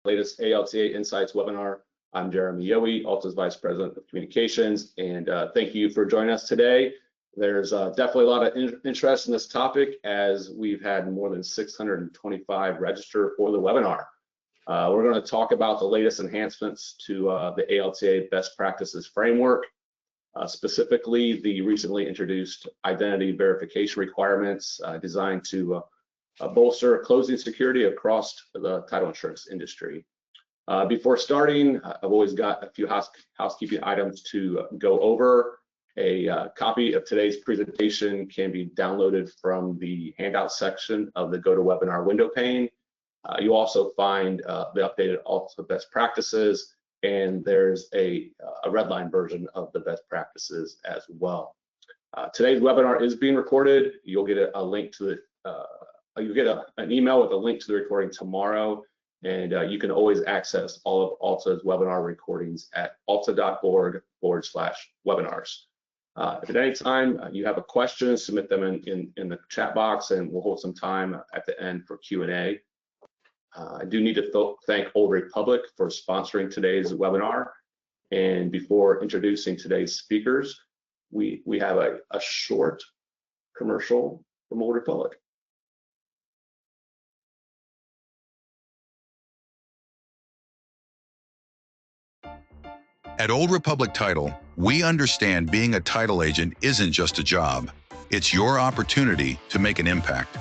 latest ALTA Insights webinar. I'm Jeremy Yohe, ALTA's Vice President of Communications, and thank you for joining us today. There's definitely a lot of interest in this topic as we've had more than 625 register for the webinar. We're going to talk about the latest enhancements to the ALTA Best Practices Framework, specifically the recently introduced identity verification requirements designed to bolster closing security across the title insurance industry. Before starting, I've always got a few housekeeping items to go over. A copy of today's presentation can be downloaded from the handout section of the GoToWebinar window pane. You'll also find the updated ALTA best practices, and there's a redline version of the best practices as well. Today's webinar is being recorded. You'll get a link to it. You'll get an email with a link to the recording tomorrow, and you can always access all of ALTA's webinar recordings at alta.org/webinars. If at any time you have a question, submit them in the chat box, and we'll hold some time at the end for Q&A. I do need to thank Old Republic for sponsoring today's webinar. And before introducing today's speakers, we have a short commercial from Old Republic. At Old Republic Title, we understand being a title agent isn't just a job. It's your opportunity to make an impact.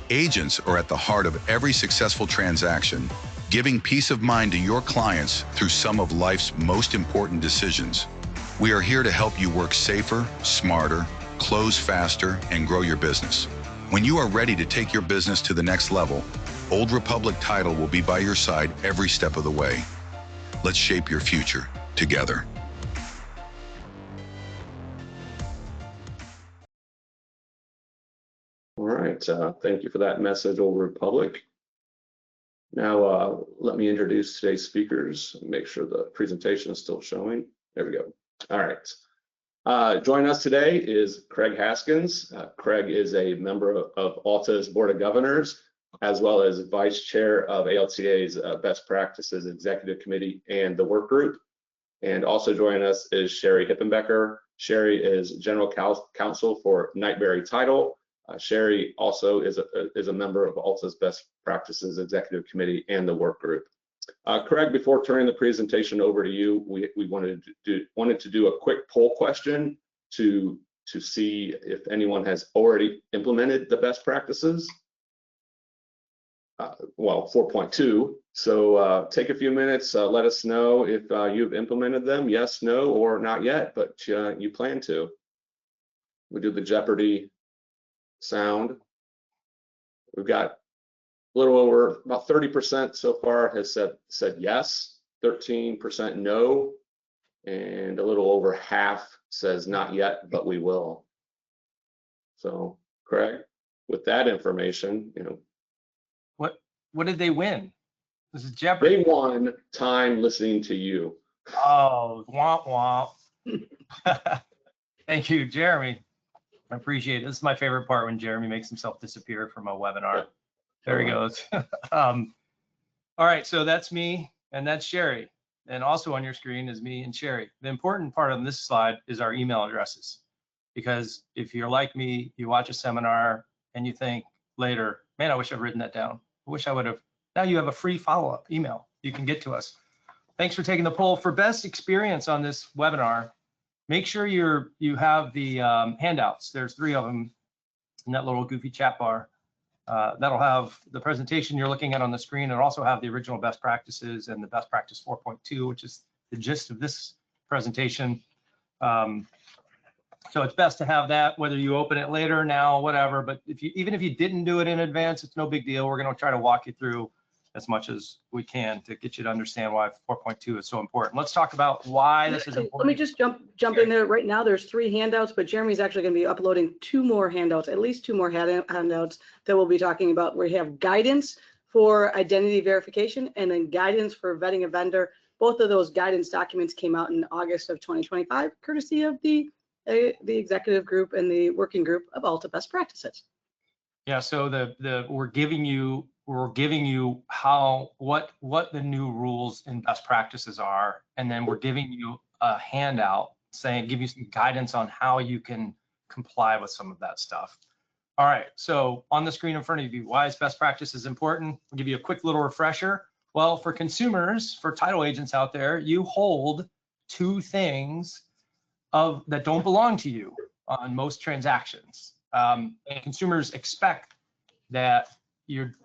Agents are at the heart of every successful transaction, giving peace of mind to your clients through some of life's most important decisions. We are here to help you work safer, smarter, close faster, and grow your business. When you are ready to take your business to the next level, Old Republic Title will be by your side every step of the way. Let's shape your future together. All right, thank you for that message, Old Republic. Now, let me introduce today's speakers and make sure the presentation is still showing. There we go. All right. Joining us today is Craig Haskins. Craig is a member of ALTA's Board of Governors, as well as Vice Chair of ALTA's Best Practices Executive Committee and the Work Group. And also joining us is Sherry Hippenbecker. Sherry is General Counsel for Knightberry Title. Sherry also is a member of ALTA's Best Practices Executive Committee and the Work Group. Craig, before turning the presentation over to you, we wanted to do a quick poll question to see if anyone has already implemented the best practices. Well, 4.2. So take a few minutes, let us know if you've implemented them, yes, no, or not yet, but you plan to. We do the Jeopardy sound. We've got a little over about 30% so far has said yes, 13% no, and a little over half says not yet, but we will. So, Craig, with that information, What did they win? This is Jeopardy. They won time listening to you. Oh, womp womp. Thank you, Jeremy. I appreciate it. This is my favorite part when Jeremy makes himself disappear from a webinar. There he goes. All right, so that's me and that's Sherry. And also on your screen is me and Sherry. The important part on this slide is our email addresses. Because if you're like me, you watch a seminar and you think later, man, I wish I'd written that down. I wish I would have. Now you have a free follow-up email you can get to us. Thanks for taking the poll. For best experience on this webinar, make sure you have the handouts. There's 3 of them in that little goofy chat bar. That'll have the presentation you're looking at on the screen. It'll also have the original best practices and the best practice 4.2, which is the gist of this presentation. So it's best to have that, whether you open it later, now, whatever. But even if you didn't do it in advance, it's no big deal. We're going to try to walk you through as much as we can to get you to understand why 4.2 is so important. Let's talk about why this is important. Let me just jump in there. Right now, there's 3 handouts, but Jeremy's actually going to be uploading 2 more handouts, at least 2 more handouts that we'll be talking about. We have guidance for identity verification and then guidance for vetting a vendor. Both of those guidance documents came out in August of 2025, courtesy of the executive group and the working group of ALTA Best Practices. Yeah, so we're giving you we're giving you what the new rules and best practices are, and then we're giving you a handout give you some guidance on how you can comply with some of that stuff. All right, so on the screen in front of you, why is best practices important? I'll give you a quick little refresher. Well, for consumers, for title agents out there, you hold two things that don't belong to you on most transactions. And consumers expect that you're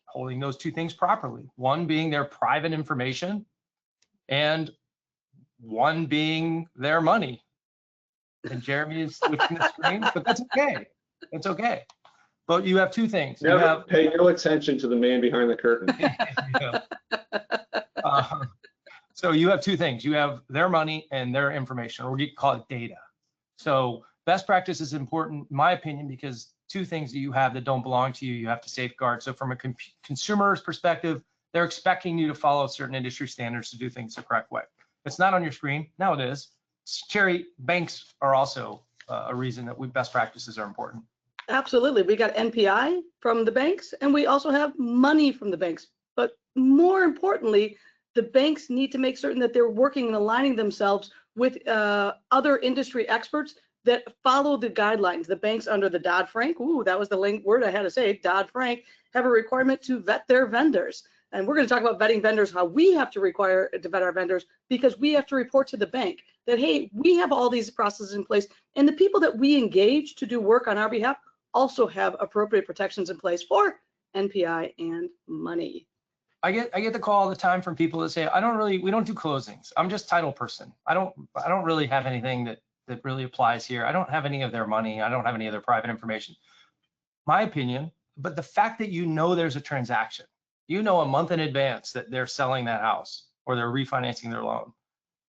holding those two things properly. One being their private information, and one being their money. And Jeremy is switching the screen, but that's okay. It's okay. But you have two things. Never pay no attention to the man behind the curtain. So you have two things. You have their money and their information, or we call it data. So best practice is important, in my opinion, because two things that you have that don't belong to you, you have to safeguard. So from a consumer's perspective, they're expecting you to follow certain industry standards to do things the correct way. It's not on your screen. Now it is. Cherry, banks are also a reason that best practices are important. Absolutely. We got NPI from the banks, and we also have money from the banks. But more importantly, the banks need to make certain that they're working and aligning themselves with other industry experts that follow the guidelines. The banks under the Dodd-Frank, that was the word I had to say, Dodd-Frank, have a requirement to vet their vendors. And we're going to talk about vetting vendors, how we have to require to vet our vendors, because we have to report to the bank that, hey, we have all these processes in place, and the people that we engage to do work on our behalf also have appropriate protections in place for NPI and money. I get the call all the time from people that say, we don't do closings. I'm just title person. I don't really have anything that really applies here. I don't have any of their money. I don't have any of their private information. My opinion, but the fact that you know there's a transaction, you know a month in advance that they're selling that house or they're refinancing their loan,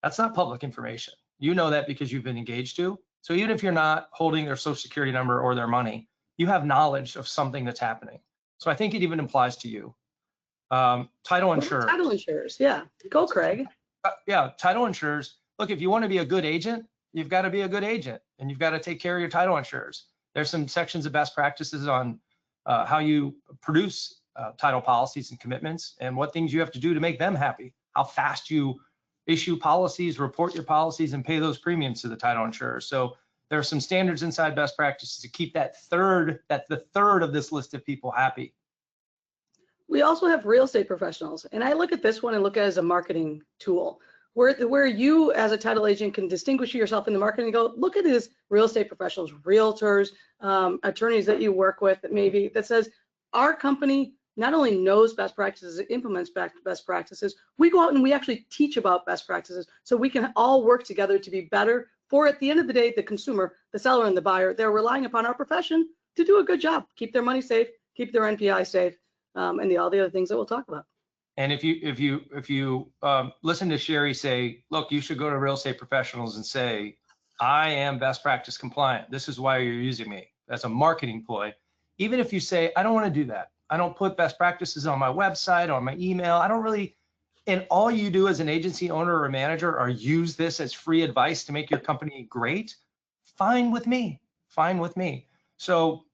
that's not public information. You know that because you've been engaged to. So even if you're not holding their social security number or their money, you have knowledge of something that's happening. So I think it even applies to you. Title insurers. Title insurers, yeah. Go, Craig. Yeah, title insurers. Look, if you want to be a good agent, you've got to be a good agent, and you've got to take care of your title insurers. There's some sections of best practices on how you produce title policies and commitments, and what things you have to do to make them happy. How fast you issue policies, report your policies, and pay those premiums to the title insurer. So there are some standards inside best practices to keep the third of this list of people happy. We also have real estate professionals, and I look at this one and look at it as a marketing tool, where you as a title agent can distinguish yourself in the market and go, look at these real estate professionals, realtors, attorneys that you work with, that says our company not only knows best practices, it implements best practices. We go out and we actually teach about best practices so we can all work together to be better for, at the end of the day, the consumer, the seller, and the buyer. They're relying upon our profession to do a good job, keep their money safe, keep their NPI safe, and all the other things that we'll talk about. And if you listen to Sherry say, look, you should go to real estate professionals and say, I am best practice compliant. This is why you're using me. That's a marketing ploy. Even if you say, I don't want to do that. I don't put best practices on my website, on my email. I don't really, and all you do as an agency owner or a manager are use this as free advice to make your company great. Fine with me. Fine with me. So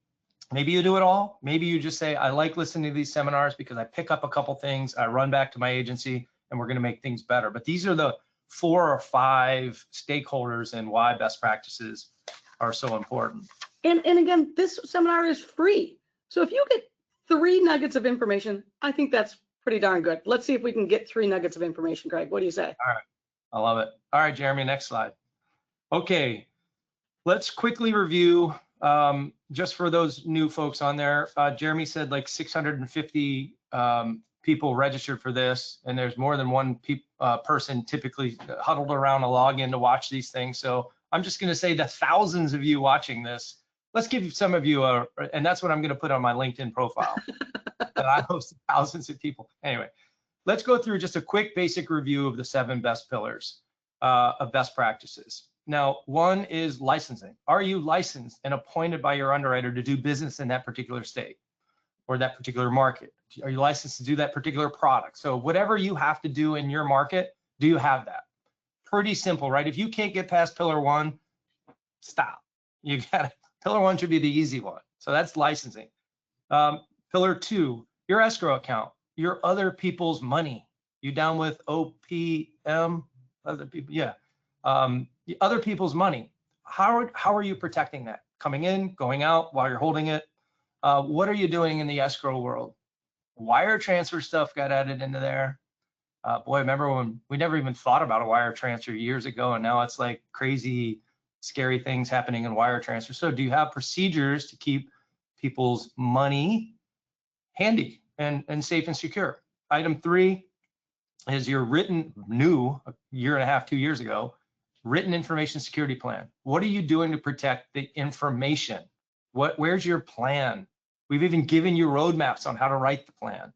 maybe you do it all. Maybe you just say, I like listening to these seminars because I pick up a couple things, I run back to my agency, and we're going to make things better. But these are the 4 or 5 stakeholders and why best practices are so important. And again, this seminar is free. So if you get 3 nuggets of information, I think that's pretty darn good. Let's see if we can get 3 nuggets of information, Craig. What do you say? All right. I love it. All right, Jeremy, next slide. Okay, let's quickly review. Just for those new folks on there, Jeremy said like 650 people registered for this, and there's more than one person typically huddled around a login to watch these things. So I'm just going to say the thousands of you watching this, let's give some of you and that's what I'm going to put on my LinkedIn profile, that I host thousands of people. Anyway, let's go through just a quick basic review of the 7 best pillars of best practices. Now, one is licensing. Are you licensed and appointed by your underwriter to do business in that particular state or that particular market? Are you licensed to do that particular product? So whatever you have to do in your market, do you have that? Pretty simple, right? If you can't get past pillar 1, stop. You got pillar 1 should be the easy one. So that's licensing. Pillar 2 your escrow account, your other people's money. You down with OPM? Other people, yeah. Other people's money. How are you protecting that? Coming in, going out while you're holding it? What are you doing in the escrow world? Wire transfer stuff got added into there. Boy, remember when we never even thought about a wire transfer years ago, and now it's like crazy, scary things happening in wire transfer. So do you have procedures to keep people's money handy and safe and secure? Item 3 is your written, new, a year and a half, 2 years ago, written information security plan. What are you doing to protect the information? Where's your plan? We've even given you roadmaps on how to write the plan.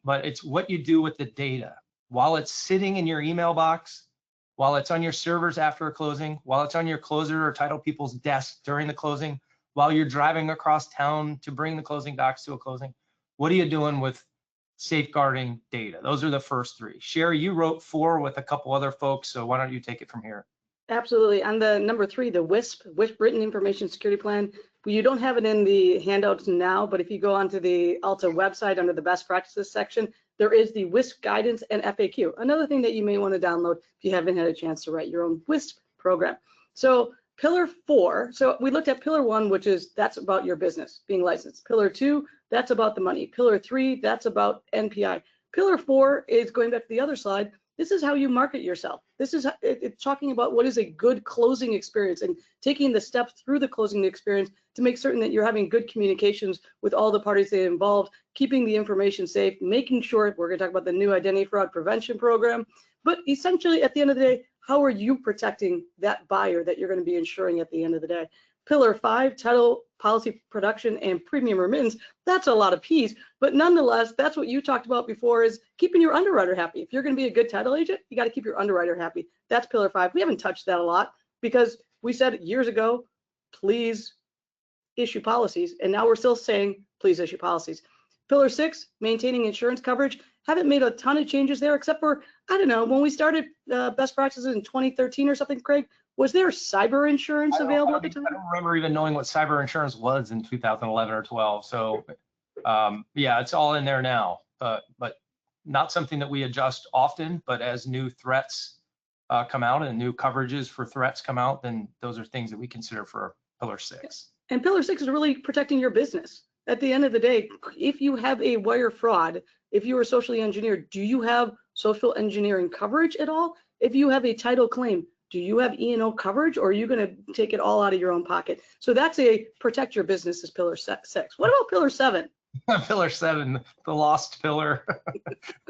But it's what you do with the data while it's sitting in your email box, while it's on your servers after a closing, while it's on your closer or title people's desk during the closing, while you're driving across town to bring the closing docs to a closing. What are you doing with safeguarding data? Those are the first 3. Sherry, you wrote 4 with a couple other folks, so why don't you take it from here? Absolutely. On the number 3, the WISP written information security plan, you don't have it in the handouts now, but if you go onto the ALTA website under the best practices section, there is the WISP guidance and FAQ. Another thing that you may want to download if you haven't had a chance to write your own WISP program. So pillar 4, so we looked at pillar 1, which is that's about your business being licensed. Pillar 2, that's about the money. Pillar 3, that's about NPI. Pillar 4 is going back to the other slide. This is how you market yourself. This is it's talking about what is a good closing experience and taking the steps through the closing experience to make certain that you're having good communications with all the parties that are involved, keeping the information safe, making sure we're going to talk about the new identity fraud prevention program. But essentially, at the end of the day, how are you protecting that buyer that you're going to be insuring at the end of the day? Pillar 5, title, policy production, and premium remittance, that's a lot of P's, but nonetheless, that's what you talked about before is keeping your underwriter happy. If you're going to be a good title agent, you got to keep your underwriter happy. That's pillar 5. We haven't touched that a lot because we said years ago, please issue policies, and now we're still saying, please issue policies. Pillar 6, maintaining insurance coverage. Haven't made a ton of changes there, except for, I don't know, when we started best practices in 2013 or something, Craig, was there cyber insurance available at the time? I don't remember even knowing what cyber insurance was in 2011 or 12. So yeah, it's all in there now, but not something that we adjust often, but as new threats come out and new coverages for threats come out, then those are things that we consider for pillar 6. And pillar 6 is really protecting your business. At the end of the day, if you have a wire fraud, if you are socially engineered, do you have social engineering coverage at all? If you have a title claim, do you have E&O coverage, or are you going to take it all out of your own pocket? So that's a protect your business is pillar 6. What about pillar 7? Pillar 7, the lost pillar.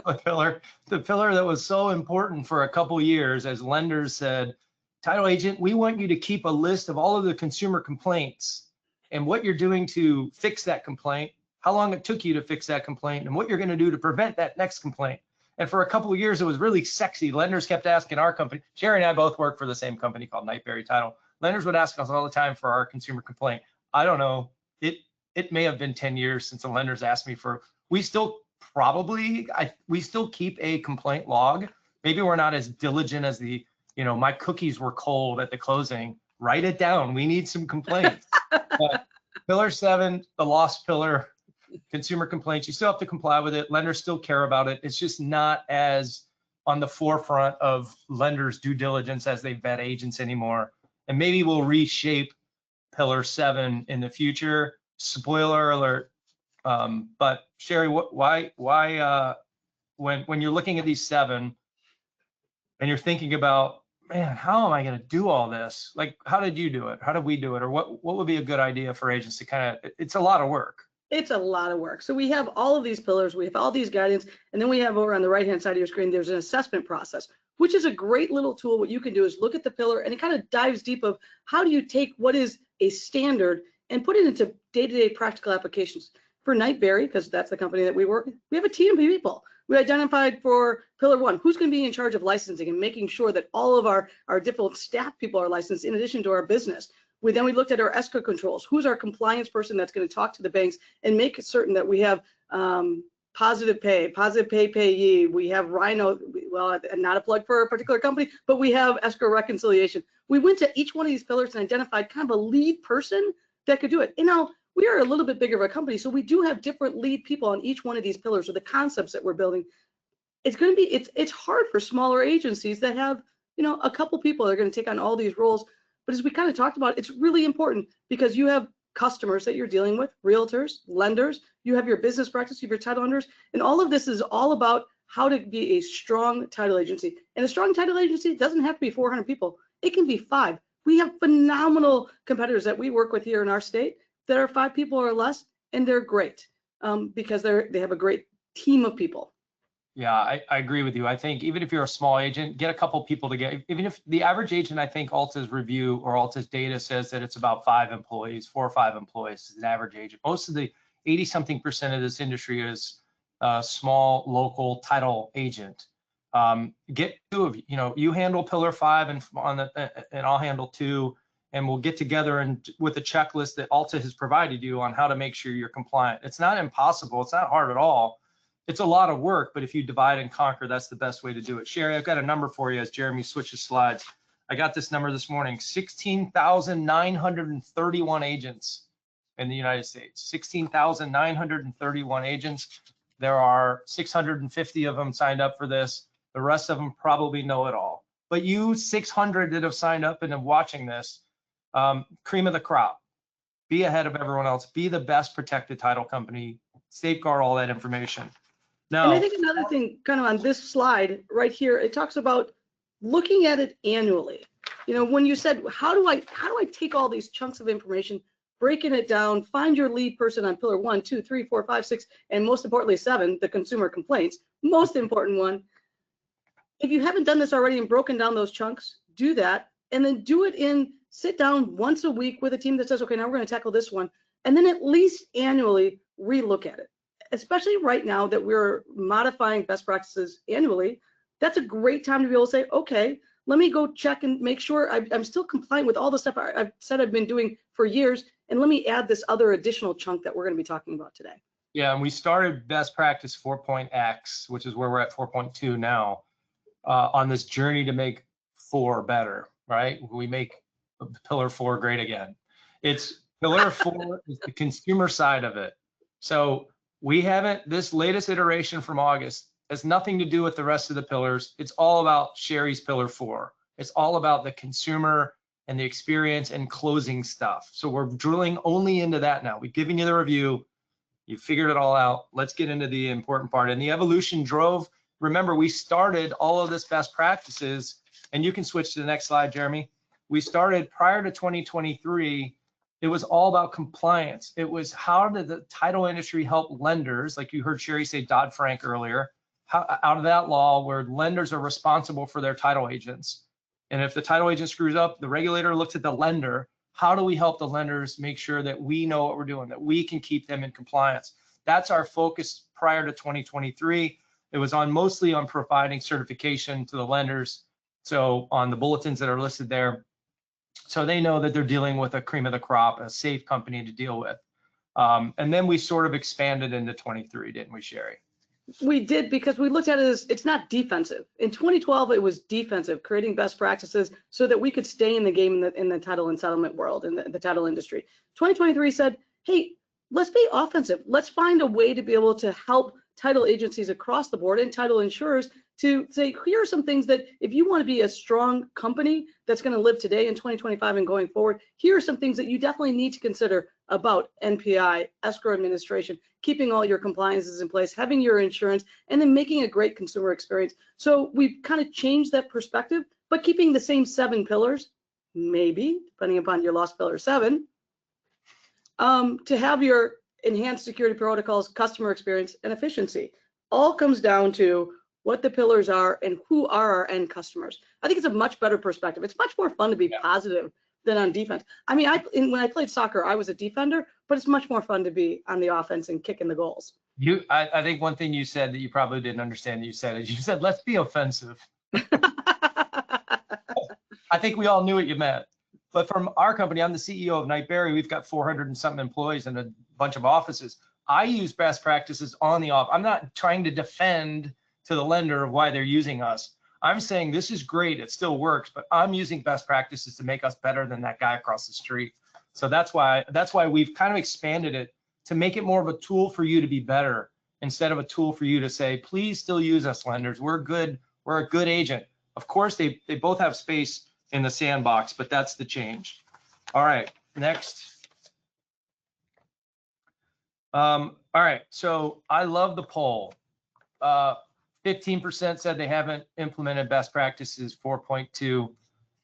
the pillar that was so important for a couple years as lenders said, title agent, we want you to keep a list of all of the consumer complaints and what you're doing to fix that complaint, how long it took you to fix that complaint, and what you're going to do to prevent that next complaint. And for a couple of years, it was really sexy. Lenders kept asking our company. Sherry and I both work for the same company called Nightberry Title. Lenders would ask us all the time for our consumer complaint. I don't know. It may have been 10 years since the lenders asked me for. We still we still keep a complaint log. Maybe we're not as diligent as my cookies were cold at the closing. Write it down. We need some complaints. But pillar 7, the lost pillar. Consumer complaints, you still have to comply with it. Lenders still care about it. It's just not as on the forefront of lenders' due diligence as they vet agents anymore. And maybe we'll reshape pillar 7 in the future. Spoiler alert. But Sherry, why when you're looking at these 7 and you're thinking about, man, how am I going to do all this? Like, how did you do it? How did we do it? Or what would be a good idea for agents to kind of, it's a lot of work. It's a lot of work. So we have all of these pillars, we have all these guidance, and then we have over on the right-hand side of your screen, there's an assessment process, which is a great little tool. What you can do is look at the pillar, and it kind of dives deep of how do you take what is a standard and put it into day-to-day practical applications. For Nightberry, because that's the company that we work with, we have a team of people. We identified for pillar 1, who's going to be in charge of licensing and making sure that all of our different staff people are licensed in addition to our business. We looked at our escrow controls. Who's our compliance person that's going to talk to the banks and make certain that we have positive pay payee. We have Rhino, well, not a plug for a particular company, but we have escrow reconciliation. We went to each one of these pillars and identified kind of a lead person that could do it. we are a little bit bigger of a company, so we do have different lead people on each one of these pillars or the concepts that we're building. It's going to be, it's hard for smaller agencies that have, you know, a couple people that are going to take on all these roles. But as we kind of talked about, it's really important because you have customers that you're dealing with, realtors, lenders, you have your business practice, you have your title lenders, and all of this is all about how to be a strong title agency. And a strong title agency doesn't have to be 400 people. It can be 5. We have phenomenal competitors that we work with here in our state that are 5 people or less, and they're great because they have a great team of people. Yeah, I agree with you. I think even if you're a small agent, get a couple people together. Even if the average agent, I think ALTA's review or ALTA's data says that it's about 5 employees, 4 or 5 employees is an average agent. Most of the 80-something% of this industry is small local title agent. Get 2 of you. You know, you handle pillar 5 and I'll handle 2, and we'll get together and with a checklist that ALTA has provided you on how to make sure you're compliant. It's not impossible. It's not hard at all. It's a lot of work, but if you divide and conquer, that's the best way to do it. Sherry, I've got a number for you as Jeremy switches slides. I got this number this morning, 16,931 agents in the United States, 16,931 agents. There are 650 of them signed up for this. The rest of them probably know it all. But you 600 that have signed up and are watching this, cream of the crop. Be ahead of everyone else. Be the best protected title company. Safeguard all that information. Now, and I think another thing kind of on this slide right here, it talks about looking at it annually. You know, when you said, how do I take all these chunks of information, breaking it down, find your lead person on pillar 1, 2, 3, 4, 5, 6, and most importantly 7, the consumer complaints, most important one. If you haven't done this already and broken down those chunks, do that, and then do it sit down once a week with a team that says, okay, now we're going to tackle this one, and then at least annually relook at it. Especially right now that we're modifying best practices annually, that's a great time to be able to say, okay, let me go check and make sure I'm still compliant with all the stuff I've said I've been doing for years, and let me add this other additional chunk that we're going to be talking about today. Yeah, and we started best practice 4.x, which is where we're at 4.2 now, on this journey to make 4 better, right? We make pillar 4 great again. It's pillar 4 is the consumer side of it. So we haven't, this latest iteration from August has nothing to do with the rest of the pillars. It's all about Sherry's pillar 4. It's all about the consumer and the experience and closing stuff. So we're drilling only into that now. We've given you the review. You figured it all out. Let's get into the important part. And the evolution drove, remember, we started all of this best practices, and you can switch to the next slide, Jeremy. We started prior to 2023. It was all about compliance. It was how did the title industry help lenders, like you heard Sherry say Dodd-Frank earlier, out of that law where lenders are responsible for their title agents. And if the title agent screws up, the regulator looks at the lender. How do we help the lenders make sure that we know what we're doing, that we can keep them in compliance? That's our focus prior to 2023. It was mostly on providing certification to the lenders. So on the bulletins that are listed there, so they know that they're dealing with a cream of the crop, a safe company to deal with. And then we sort of expanded into 23, didn't we, Sherry? We did, because we looked at it as it's not defensive. In 2012, it was defensive, creating best practices so that we could stay in the game in the title and settlement world, in the title industry. 2023 said, hey, let's be offensive. Let's find a way to be able to help title agencies across the board and title insurers to say, here are some things that if you want to be a strong company that's going to live today in 2025 and going forward, here are some things that you definitely need to consider about NPI, escrow administration, keeping all your compliances in place, having your insurance, and then making a great consumer experience. So we've kind of changed that perspective, but keeping the same 7 pillars, maybe, depending upon your lost pillar 7, to have your enhanced security protocols, customer experience, and efficiency. All comes down to what the pillars are and who are our end customers. I think it's a much better perspective. It's much more fun to be positive than on defense. I mean, when I played soccer, I was a defender, but it's much more fun to be on the offense and kicking the goals. I think one thing you said that you probably didn't understand that you said is you said, let's be offensive. I think we all knew what you meant. But from our company, I'm the CEO of Knightberry. We've got 400 and something employees and a bunch of offices. I use best practices on the off. I'm not trying to defend to the lender of why they're using us. I'm saying this is great, it still works, but I'm using best practices to make us better than that guy across the street. So that's why we've kind of expanded it to make it more of a tool for you to be better instead of a tool for you to say, please still use us, lenders. We're good. We're a good agent. Of course, they both have space in the sandbox, but that's the change. All right, next. All right, so I love the poll. 15% said they haven't implemented best practices 4.2.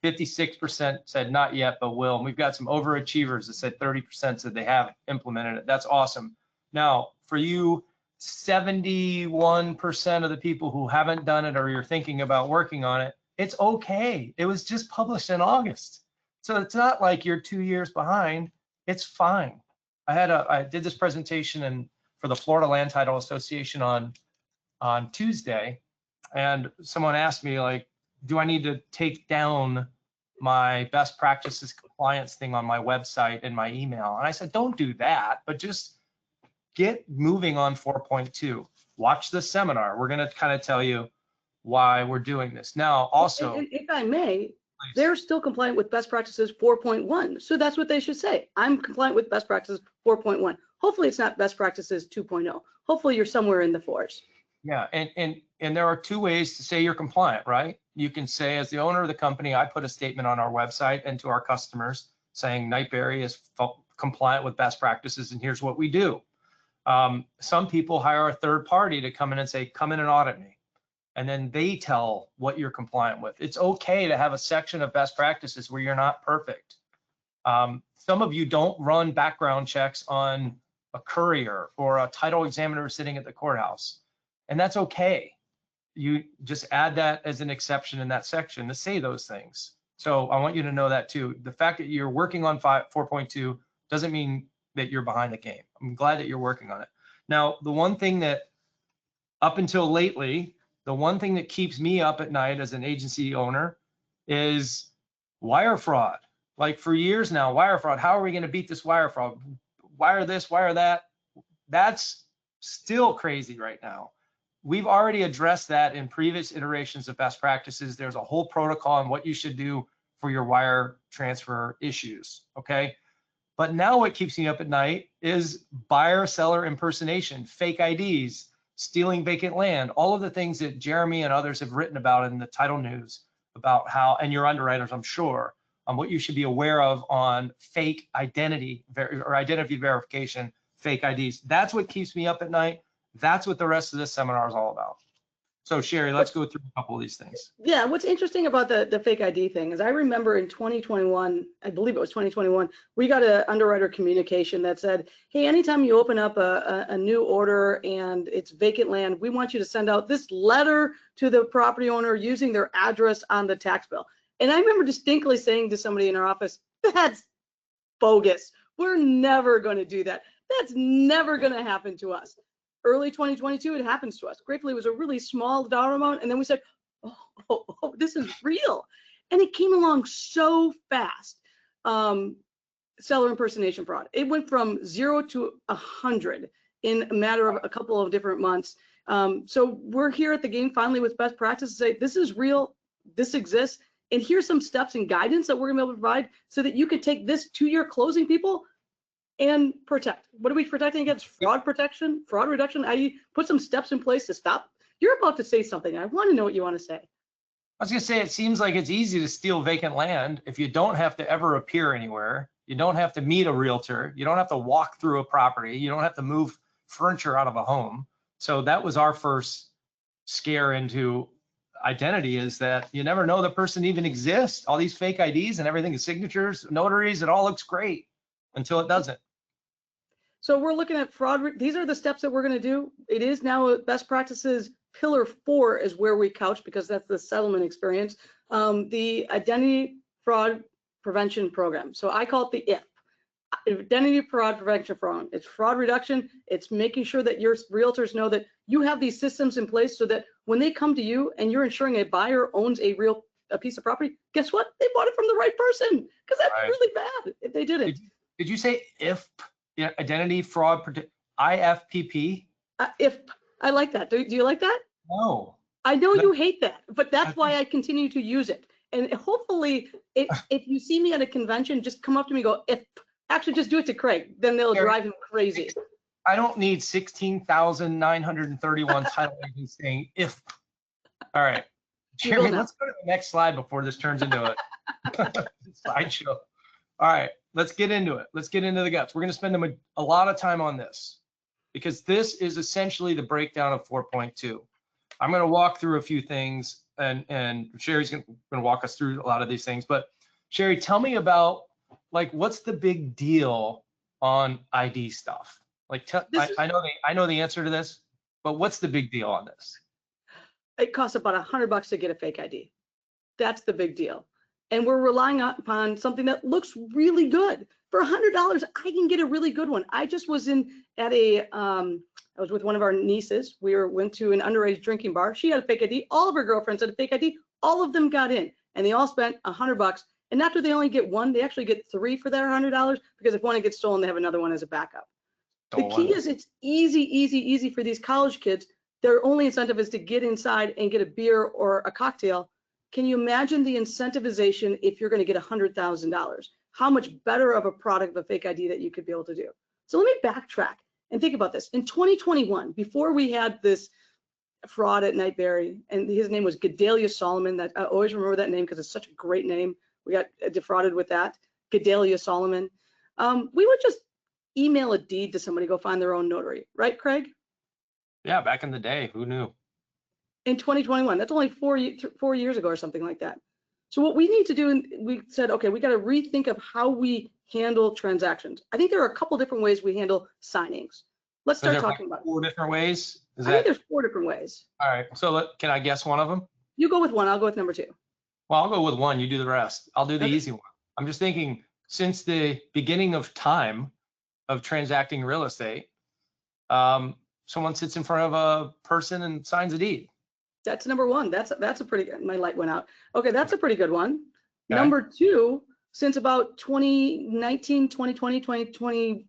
56% said not yet, but will. And we've got some overachievers that said 30% said they have implemented it. That's awesome. Now, for you, 71% of the people who haven't done it or you're thinking about working on it, it's okay. It was just published in August. So it's not like you're 2 years behind. It's fine. I did this presentation for the Florida Land Title Association on Tuesday, and someone asked me, like, do I need to take down my best practices compliance thing on my website and my email? And I said, don't do that, but just get moving on 4.2. Watch the seminar. We're going to kind of tell you why we're doing this. Now, also, and if I may, please. they're still compliant with best practices 4.1. So that's what they should say. I'm compliant with best practices 4.1. Hopefully it's not best practices 2.0. Hopefully you're somewhere in the fours. Yeah, and there are two ways to say you're compliant, right? You can say, as the owner of the company, I put a statement on our website and to our customers saying Nightberry is compliant with best practices, and here's what we do. Some people hire a third party to come in and say, come in and audit me. And then they tell what you're compliant with. It's okay to have a section of best practices where you're not perfect. Some of you don't run background checks on a courier or a title examiner sitting at the courthouse. And that's okay. You just add that as an exception in that section to say those things. So I want you to know that too. The fact that you're working on 4.2 doesn't mean that you're behind the game. I'm glad that you're working on it. Now, the one thing that up until lately, the one thing that keeps me up at night as an agency owner is wire fraud. Like for years now, wire fraud. How are we going to beat this wire fraud? Wire this, wire that. That's still crazy right now. We've already addressed that in previous iterations of best practices. There's a whole protocol on what you should do for your wire transfer issues, okay? But now what keeps me up at night is buyer-seller impersonation, fake IDs, stealing vacant land, all of the things that Jeremy and others have written about in the title news about how, and your underwriters, I'm sure, on what you should be aware of on fake identity or identity verification, fake IDs. That's what keeps me up at night. That's what the rest of this seminar is all about. So Sherry, let's go through a couple of these things. Yeah, what's interesting about the fake ID thing is I remember in 2021, I believe it was 2021, we got an underwriter communication that said, hey, anytime you open up a new order and it's vacant land, we want you to send out this letter to the property owner using their address on the tax bill. And I remember distinctly saying to somebody in our office, that's bogus. We're never going to do that. That's never going to happen to us. Early 2022, it happens to us. Gratefully, it was a really small dollar amount. And then we said, oh, this is real. And it came along so fast. Seller impersonation fraud. It went from 0 to 100 in a matter of a couple of different months. So we're here at the game finally with best practice to say, this is real, this exists. And here's some steps and guidance that we're gonna be able to provide so that you could take this to your closing people and protect. What are we protecting against? Fraud protection, fraud reduction, i.e. put some steps in place to stop. You're about to say something. I want to know what you want to say. I was gonna say, it seems like it's easy to steal vacant land if you don't have to ever appear anywhere. You don't have to meet a realtor. You don't have to walk through a property. You don't have to move furniture out of a home. So that was our first scare into identity, is that you never know the person even exists. All these fake IDs and everything, signatures, notaries, it all looks great until it doesn't. So we're looking at fraud. These are the steps that we're going to do. It is now best practices. Pillar 4 is where we couch because that's the settlement experience. The identity fraud prevention program. So I call it the IF. Identity fraud prevention program. It's fraud reduction. It's making sure that your realtors know that you have these systems in place so that when they come to you and you're ensuring a buyer owns a piece of property, guess what? They bought it from the right person, because that's Right. really bad if they did it. Did you say IF? Yeah, identity fraud, IFPP? If I like that. Do you like that? No. I know you hate that, but that's why I continue to use it. And hopefully, if you see me at a convention, just come up to me and go, if Actually, just do it to Craig. Then they'll Jeremy, drive him crazy. I don't need 16,931 title agents saying if. All right, You will Jeremy, now. let's go to the next slide before this turns into a slideshow. All right, let's get into it. Let's get into the guts. We're going to spend a lot of time on this because this is essentially the breakdown of 4.2. I'm going to walk through a few things, and Sherry's going to walk us through a lot of these things. But Sherry, tell me about, like, what's the big deal on ID stuff? Like, I know the answer to this, but what's the big deal on this? It costs about $100 to get a fake ID. That's the big deal. And we're relying upon something that looks really good. For $100, I can get a really good one. I just was I was with one of our nieces. We went to an underage drinking bar. She had a fake ID. All of her girlfriends had a fake ID. All of them got in, and they all spent $100. And not do they only get one, they actually get three for their $100, because if one gets stolen, they have another one as a backup. The key is it's easy for these college kids. Their only incentive is to get inside and get a beer or a cocktail. Can you imagine the incentivization if you're going to get $100,000? How much better of a product of a fake ID that you could be able to do? So let me backtrack and think about this. In 2021, before we had this fraud at Nightberry, and his name was Gedalia Solomon. That I always remember that name because it's such a great name. We got defrauded with that, Gedalia Solomon. We would just email a deed to somebody, go find their own notary, right, Craig? Yeah, back in the day, who knew? In 2021, that's only 4 years ago or something like that. So what we need to do, we said, okay, we got to rethink of how we handle transactions. I think there are a couple different ways we handle signings. Let's start talking about 4 different ways. I think there's 4 different ways. All right, so can I guess one of them? You go with one, I'll go with number 2. Well, I'll go with one, you do the rest. I'll do the Okay. easy one. I'm just thinking, since the beginning of time of transacting real estate, someone sits in front of a person and signs a deed. That's number 1. That's a pretty good, my light went out. Okay, that's a pretty good one. Okay. Number 2, since about 2019, 2020, 2020,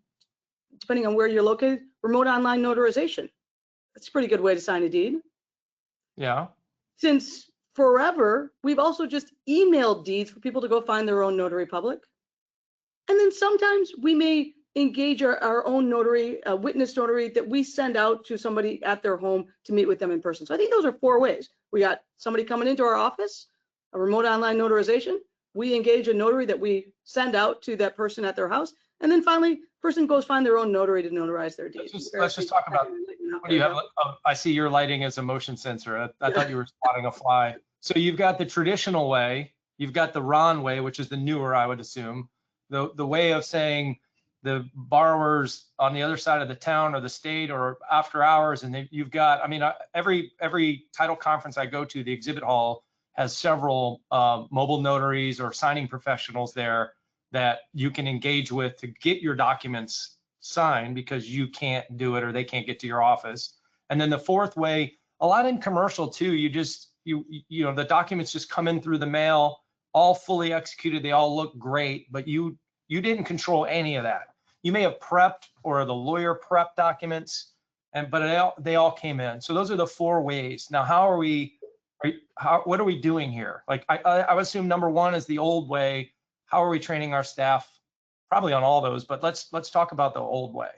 depending on where you're located, remote online notarization. That's a pretty good way to sign a deed. Yeah. Since forever, we've also just emailed deeds for people to go find their own notary public. And then sometimes we may engage our own notary, a witness notary that we send out to somebody at their home to meet with them in person. So I think those are 4 ways. We got somebody coming into our office, a remote online notarization. We engage a notary that we send out to that person at their house. And then finally, person goes find their own notary to notarize their deed. Let's just talk about, what do you have? I see your lighting as a motion sensor. I thought you were spotting a fly. So you've got the traditional way, you've got the Ron way, which is the newer, I would assume. The way of saying the borrowers on the other side of the town or the state or after hours, and you've got, I mean, every title conference I go to, the exhibit hall has several mobile notaries or signing professionals there that you can engage with to get your documents signed because you can't do it or they can't get to your office. And then the 4th way, a lot in commercial too, you know, the documents just come in through the mail, all fully executed, they all look great, but you didn't control any of that. You may have prepped, or the lawyer prepped documents, but they all came in. So those are the 4 ways. Now, what are we doing here? Like, I would assume number 1 is the old way. How are we training our staff? Probably on all those, but let's talk about the old way.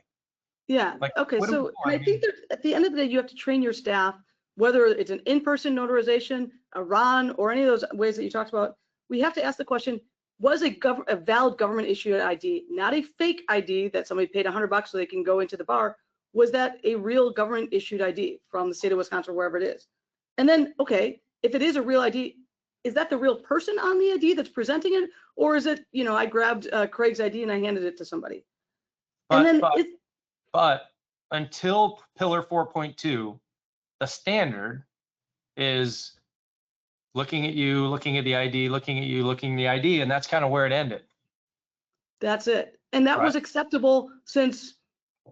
Yeah. Like, Okay. what do So we do? I think that at the end of the day, you have to train your staff, whether it's an in-person notarization, a RON, or any of those ways that you talked about. We have to ask the question: was a valid government issued ID, not a fake ID that somebody paid $100 so they can go into the bar? Was that a real government issued ID from the state of Wisconsin, or wherever it is? And then, okay, if it is a real ID, is that the real person on the ID that's presenting it? Or is it, you know, I grabbed Craig's ID and I handed it to somebody? But until Pillar 4.2, the standard is looking at you, looking at the ID, looking at you, looking at the ID, and that's kind of where it ended. That's it. And that was acceptable since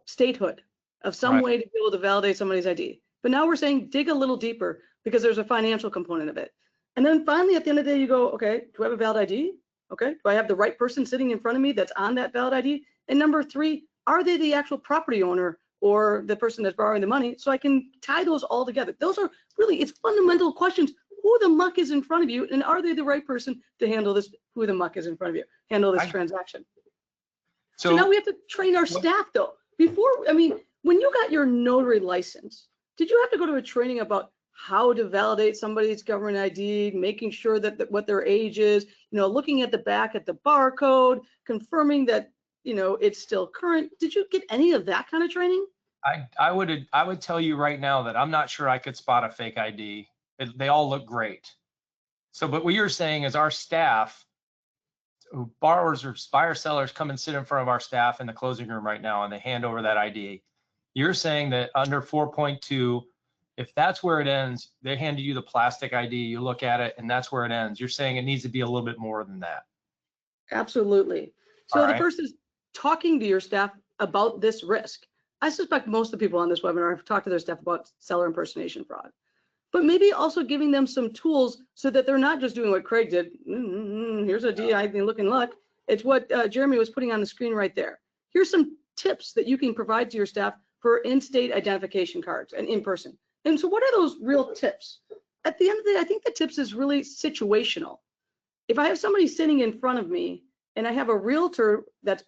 statehood, of some way to be able to validate somebody's ID. But now we're saying dig a little deeper because there's a financial component of it. And then finally, at the end of the day, you go, okay, do I have a valid ID? Okay, do I have the right person sitting in front of me that's on that valid ID? And number 3, are they the actual property owner or the person that's borrowing the money? So I can tie those all together. Those are really, it's fundamental questions. Who the muck is in front of you, and are they the right person to handle this? Who the muck is in front of you? Handle this transaction. So now we have to train our staff though. Before, I mean, when you got your notary license, did you have to go to a training about how to validate somebody's government ID, making sure that what their age is, looking at the back at the barcode, confirming that, it's still current? Did you get any of that kind of training? I would tell you right now that I'm not sure I could spot a fake ID. They all look great. So, but what you're saying is our staff, borrowers or buyer sellers come and sit in front of our staff in the closing room right now and they hand over that ID. You're saying that under 4.2, if that's where it ends, they hand you the plastic ID, you look at it, and that's where it ends. You're saying it needs to be a little bit more than that. Absolutely. So All the right. first is talking to your staff about this risk. I suspect most of the people on this webinar have talked to their staff about seller impersonation fraud, but maybe also giving them some tools so that they're not just doing what Craig did. Here's a DI looking luck. It's what Jeremy was putting on the screen right there. Here's some tips that you can provide to your staff for in-state identification cards and in person. And so what are those real tips? At the end of the day, I think the tips is really situational. If I have somebody sitting in front of me and I have a realtor that's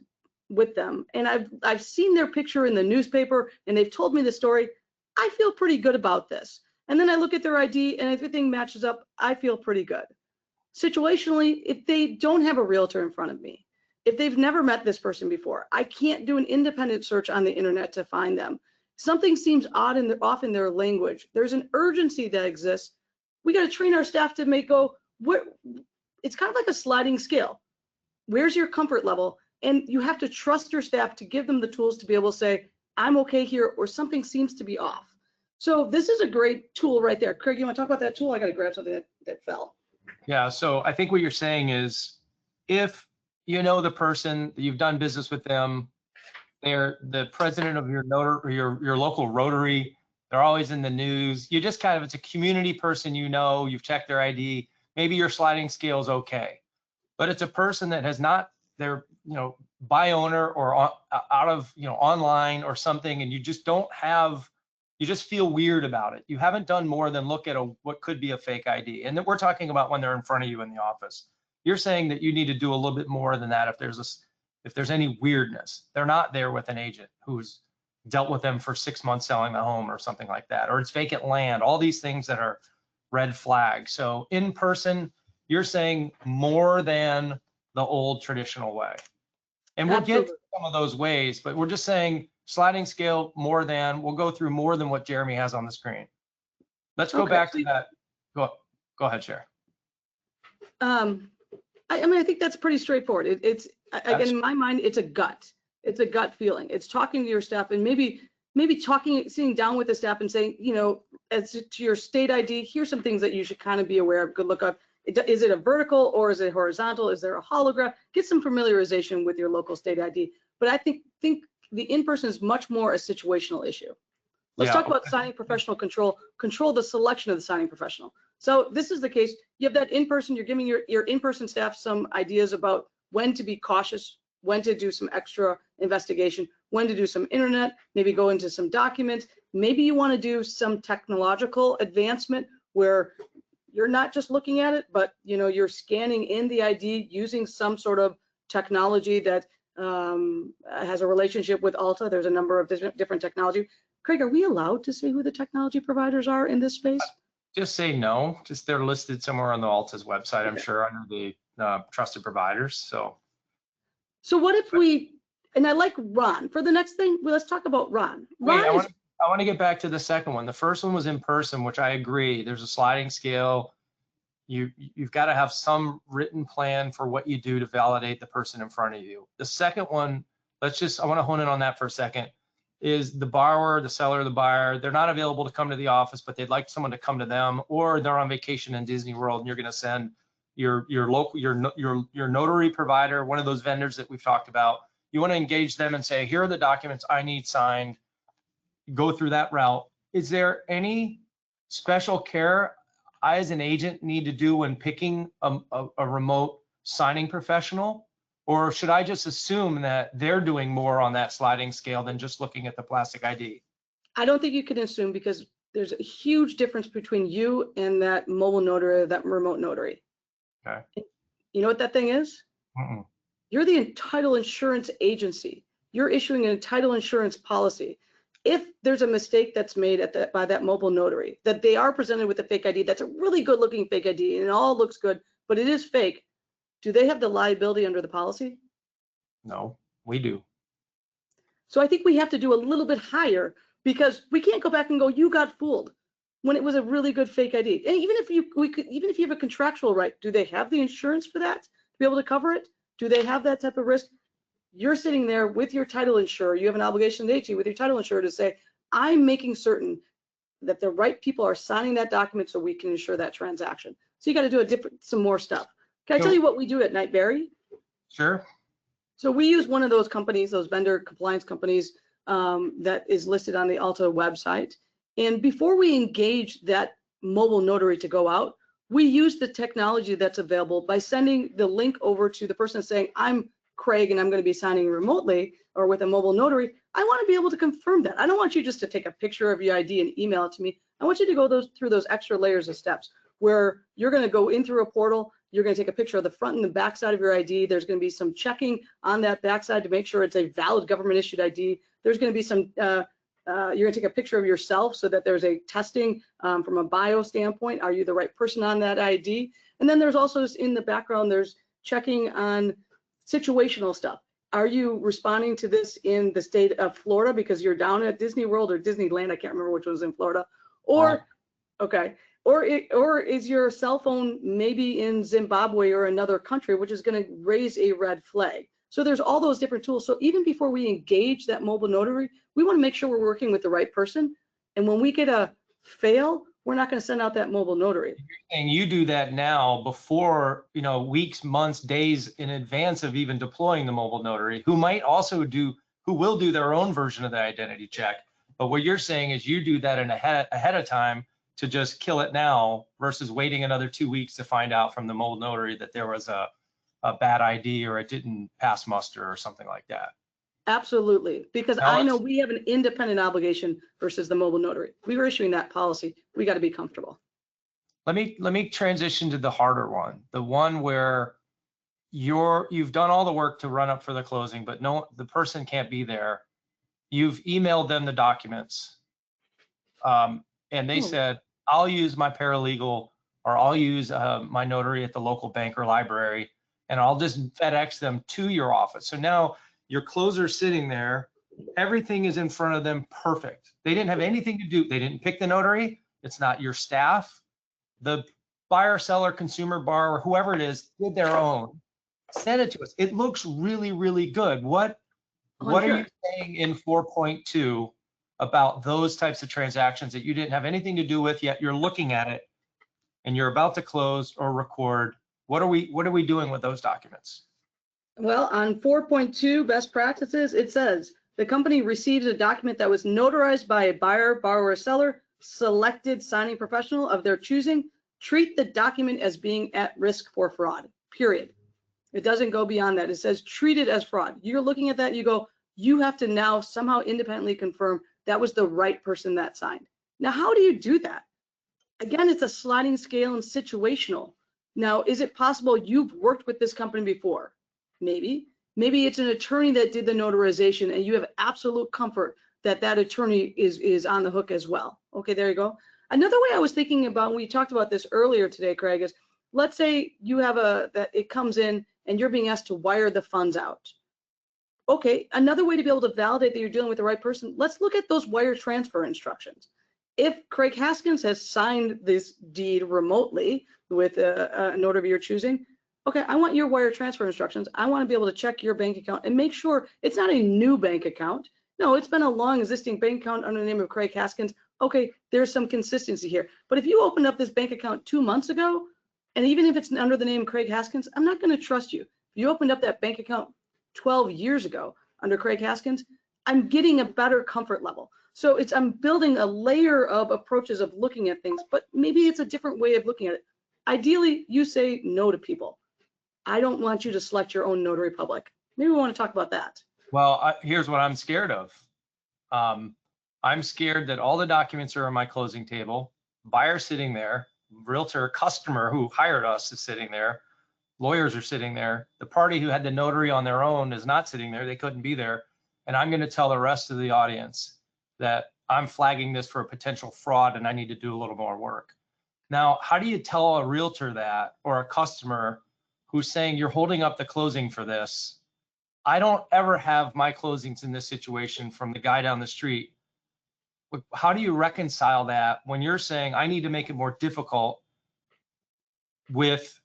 with them and I've seen their picture in the newspaper and they've told me the story, I feel pretty good about this. And then I look at their ID and everything matches up, I feel pretty good. Situationally, if they don't have a realtor in front of me, if they've never met this person before, I can't do an independent search on the internet to find them. Something seems odd off in their language. There's an urgency that exists. We got to train our staff to it's kind of like a sliding scale. Where's your comfort level? And you have to trust your staff to give them the tools to be able to say, I'm okay here, or something seems to be off. So this is a great tool right there. Craig, you want to talk about that tool? I got to grab something that fell. Yeah, so I think what you're saying is if you know the person, you've done business with them, they're the president of your local Rotary, they're always in the news. You just it's a community person, you've checked their ID, maybe your sliding scale is okay. But it's a person that has not, they're, by owner or out of, online or something, and you just don't have, you just feel weird about it. You haven't done more than look at what could be a fake ID. And we're talking about when they're in front of you in the office. You're saying that you need to do a little bit more than that if there's any weirdness. They're not there with an agent who's dealt with them for 6 months selling the home or something like that, or it's vacant land, all these things that are red flags. So in person, you're saying more than the old traditional way. And we'll get to some of those ways, but we're just saying sliding scale more than, we'll go through more than what Jeremy has on the screen. Let's go back to that. Go ahead, Chair. I think that's pretty straightforward. Again, in my mind, it's a gut. It's a gut feeling. It's talking to your staff and maybe sitting down with the staff and saying, as to your state ID, here's some things that you should kind of be aware of. Good look up. Is it a vertical or is it horizontal? Is there a holograph? Get some familiarization with your local state ID. But I think the in-person is much more a situational issue. Let's talk about signing professional control the selection of the signing professional. So this is the case. You have that in-person, you're giving your in-person staff some ideas about when to be cautious, when to do some extra investigation, when to do some internet, maybe go into some documents. Maybe you want to do some technological advancement where you're not just looking at it, but you're scanning in the ID using some sort of technology that has a relationship with ALTA. There's a number of different technology. Craig, are we allowed to say who the technology providers are in this space? Just say no. Just they're listed somewhere on the ALTA's website, I'm sure, under the trusted providers. So what if and I like Ron. For the next thing, let's talk about Ron. I want to get back to the second one. The first one was in person, which I agree. There's a sliding scale. You've got to have some written plan for what you do to validate the person in front of you. The second one, I want to hone in on that for a second, is the borrower, the seller, the buyer, they're not available to come to the office, but they'd like someone to come to them, or they're on vacation in Disney World and you're going to send your local, your notary provider, one of those vendors that we've talked about. You want to engage them and say, here are the documents I need signed. Go through that route. Is there any special care I as an agent need to do when picking a remote signing professional? Or should I just assume that they're doing more on that sliding scale than just looking at the plastic ID? I don't think you can assume, because there's a huge difference between you and that mobile notary or that remote notary. Okay. You know what that thing is? Mm-mm. You're the title insurance agency. You're issuing a title insurance policy. If there's a mistake that's made by that mobile notary, that they are presented with a fake ID, that's a really good looking fake ID and it all looks good, but it is fake, do they have the liability under the policy? No, we do. So I think we have to do a little bit higher, because we can't go back and go, you got fooled, when it was a really good fake ID. And even if you have a contractual right, do they have the insurance for that to be able to cover it? Do they have that type of risk? You're sitting there with your title insurer. You have an obligation to with your title insurer to say, I'm making certain that the right people are signing that document so we can ensure that transaction. So you got to do some more stuff. Can I tell you what we do at Knightberry? Sure. So we use one of those companies, those vendor compliance companies that is listed on the ALTA website. And before we engage that mobile notary to go out, we use the technology that's available by sending the link over to the person saying, I'm Craig and I'm going to be signing remotely or with a mobile notary. I want to be able to confirm that. I don't want you just to take a picture of your ID and email it to me. I want you to go through those extra layers of steps where you're going to go in through a portal. You're going to take a picture of the front and the back side of your ID. There's going to be some checking on that backside to make sure it's a valid government issued ID. There's going to be some, you're going to take a picture of yourself so that there's a testing from a bio standpoint. Are you the right person on that ID? And then there's also in the background, there's checking on situational stuff. Are you responding to this in the state of Florida because you're down at Disney World or Disneyland? I can't remember which was in Florida. Or, okay. Or is your cell phone maybe in Zimbabwe or another country, which is going to raise a red flag? So there's all those different tools. So even before we engage that mobile notary, we want to make sure we're working with the right person. And when we get a fail, we're not going to send out that mobile notary. And you do that now before, weeks, months, days in advance of even deploying the mobile notary, who might also who will do their own version of the identity check. But what you're saying is you do that ahead of time to just kill it now versus waiting another 2 weeks to find out from the mobile notary that there was a bad ID or it didn't pass muster or something like that. Absolutely, because Now I know we have an independent obligation versus the mobile notary. We were issuing that policy. We got to be comfortable. Let me transition to the harder one, the one where you've done all the work to run up for the closing, but the person can't be there. You've emailed them the documents, and they said, I'll use my paralegal or I'll use my notary at the local bank or library, and I'll just FedEx them to your office. So now your closer's sitting there, everything is in front of them, perfect. They didn't have anything to do. They didn't pick the notary. It's not your staff. The buyer, seller, consumer, borrower, whoever it is, did their own. Send it to us. It looks really, really good. What are you saying in 4.2 about those types of transactions that you didn't have anything to do with, yet you're looking at it and you're about to close or record? What are we doing with those documents? Well, on 4.2 best practices, it says the company receives a document that was notarized by a buyer, borrower, seller, selected signing professional of their choosing. Treat the document as being at risk for fraud, period. It doesn't go beyond that. It says treat it as fraud. You're looking at that, you go, you have to now somehow independently confirm that was the right person that signed. Now, how do you do that? Again, it's a sliding scale and situational. Now, is it possible you've worked with this company before? Maybe it's an attorney that did the notarization and you have absolute comfort that that attorney is on the hook as well. Okay, there you go. Another way I was thinking about, we talked about this earlier today, Craig, is let's say you have that it comes in and you're being asked to wire the funds out. Okay, another way to be able to validate that you're dealing with the right person, let's look at those wire transfer instructions. If Craig Haskins has signed this deed remotely with a notary of your choosing, okay, I want your wire transfer instructions. I want to be able to check your bank account and make sure it's not a new bank account. No, it's been a long existing bank account under the name of Craig Haskins. Okay, there's some consistency here. But if you opened up this bank account 2 months ago, and even if it's under the name Craig Haskins, I'm not going to trust you. If you opened up that bank account 12 years ago under Craig Haskins, I'm getting a better comfort level. So I'm building a layer of approaches of looking at things, but maybe it's a different way of looking at it. Ideally, you say no to people. I don't want you to select your own notary public. Maybe we want to talk about that. Well, here's what I'm scared of. I'm scared that all the documents are on my closing table, buyer sitting there, realtor, customer who hired us is sitting there. lawyers are sitting there. The party who had the notary on their own is not sitting there. They couldn't be there. And I'm going to tell the rest of the audience that I'm flagging this for a potential fraud and I need to do a little more work. Now, how do you tell a realtor that, or a customer who's saying you're holding up the closing for this? I don't ever have my closings in this situation from the guy down the street. How do you reconcile that when you're saying I need to make it more difficult with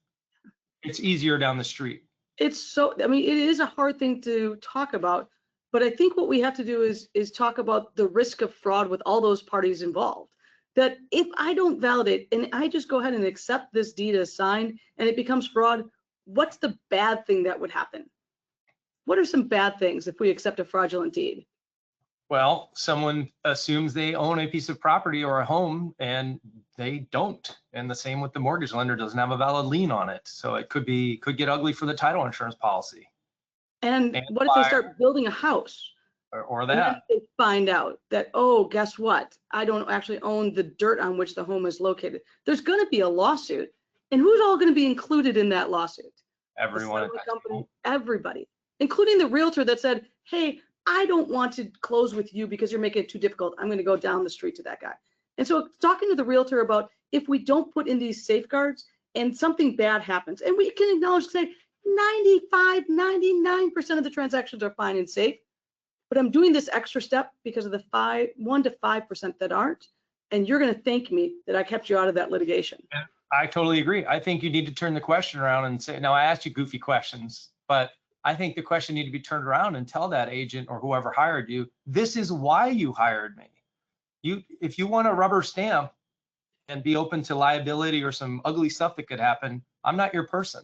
it's easier down the street? It's so, I mean, it is a hard thing to talk about, but I think what we have to do is talk about the risk of fraud with all those parties involved. That if I don't validate and I just go ahead and accept this deed as signed and it becomes fraud, what's the bad thing that would happen? What are some bad things if we accept a fraudulent deed? Well, someone assumes they own a piece of property or a home and they don't. And the same with the mortgage lender, doesn't have a valid lien on it. So it could get ugly for the title insurance policy. And what if they start building a house? Or And then that. they find out that, oh, guess what? I don't actually own the dirt on which the home is located. There's going to be a lawsuit. And who's all going to be included in that lawsuit? Everyone. The settlement company, everybody, including the realtor that said, hey, I don't want to close with you because you're making it too difficult. I'm going to go down the street to that guy. And so talking to the realtor about if we don't put in these safeguards and something bad happens, and we can acknowledge, say 95, 99% of the transactions are fine and safe, but I'm doing this extra step because of the 1 to 5% that aren't, and you're going to thank me that I kept you out of that litigation. I totally agree. I think you need to turn the question around and say, now I asked you goofy questions, but I think the question need to be turned around and tell that agent or whoever hired you, this is why you hired me. If you want a rubber stamp and be open to liability or some ugly stuff that could happen, I'm not your person.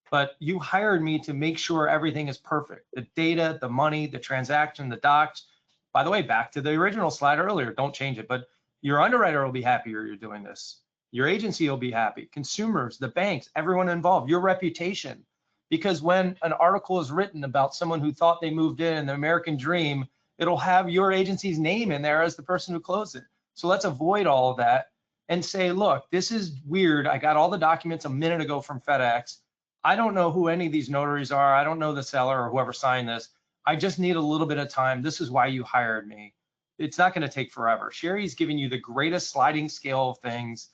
But you hired me to make sure everything is perfect. The data, the money, the transaction, the docs. By the way, back to the original slide earlier, don't change it, but your underwriter will be happier you're doing this. Your agency will be happy. Consumers, the banks, everyone involved, your reputation. Because when an article is written about someone who thought they moved in the American dream, it'll have your agency's name in there as the person who closed it. So let's avoid all of that and say, look, this is weird. I got all the documents a minute ago from FedEx. I don't know who any of these notaries are. I don't know the seller or whoever signed this. I just need a little bit of time. This is why you hired me. It's not going to take forever. Sherry's giving you the greatest sliding scale of things,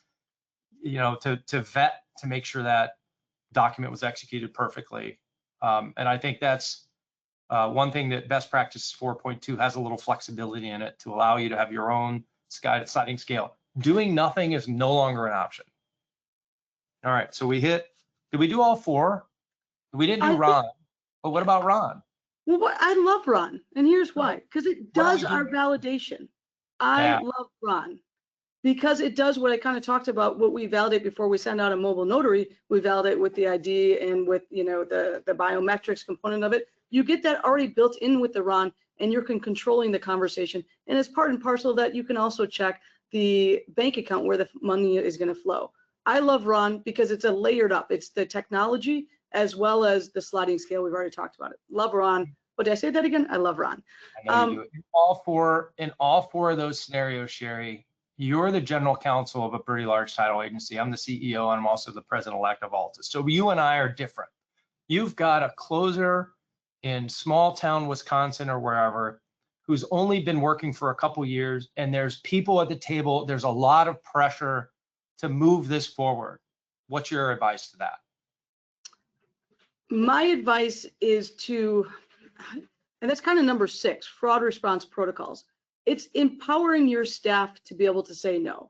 you know, to vet, to make sure that document was executed perfectly. And I think that's one thing that best practice 4.2 has a little flexibility in it to allow you to have your own sliding scale. Doing nothing is no longer an option. All right, so did we do all four? We didn't do Ron, but what about Ron? Well, I love Ron, and here's why. Because it does our validation. I love Ron because it does what I kind of talked about, what we validate before we send out a mobile notary. We validate with the ID and with, you know, the biometrics component of it. You get that already built in with the Ron, and you're controlling the conversation. And as part and parcel of that, you can also check the bank account where the money is going to flow. I love Ron because it's a layered up. It's the technology as well as the sliding scale. We've already talked about it. Love Ron. But did I say that again? I love Ron. I know you do. In all four of those scenarios, Sherry, you're the general counsel of a pretty large title agency. I'm the CEO, and I'm also the president-elect of ALTA. So you and I are different. You've got a closer in small town Wisconsin or wherever who's only been working for a couple years, and there's people at the table. There's a lot of pressure to move this forward. What's your advice to that? My advice is to, and that's kind of number 6, fraud response protocols. It's empowering your staff to be able to say no.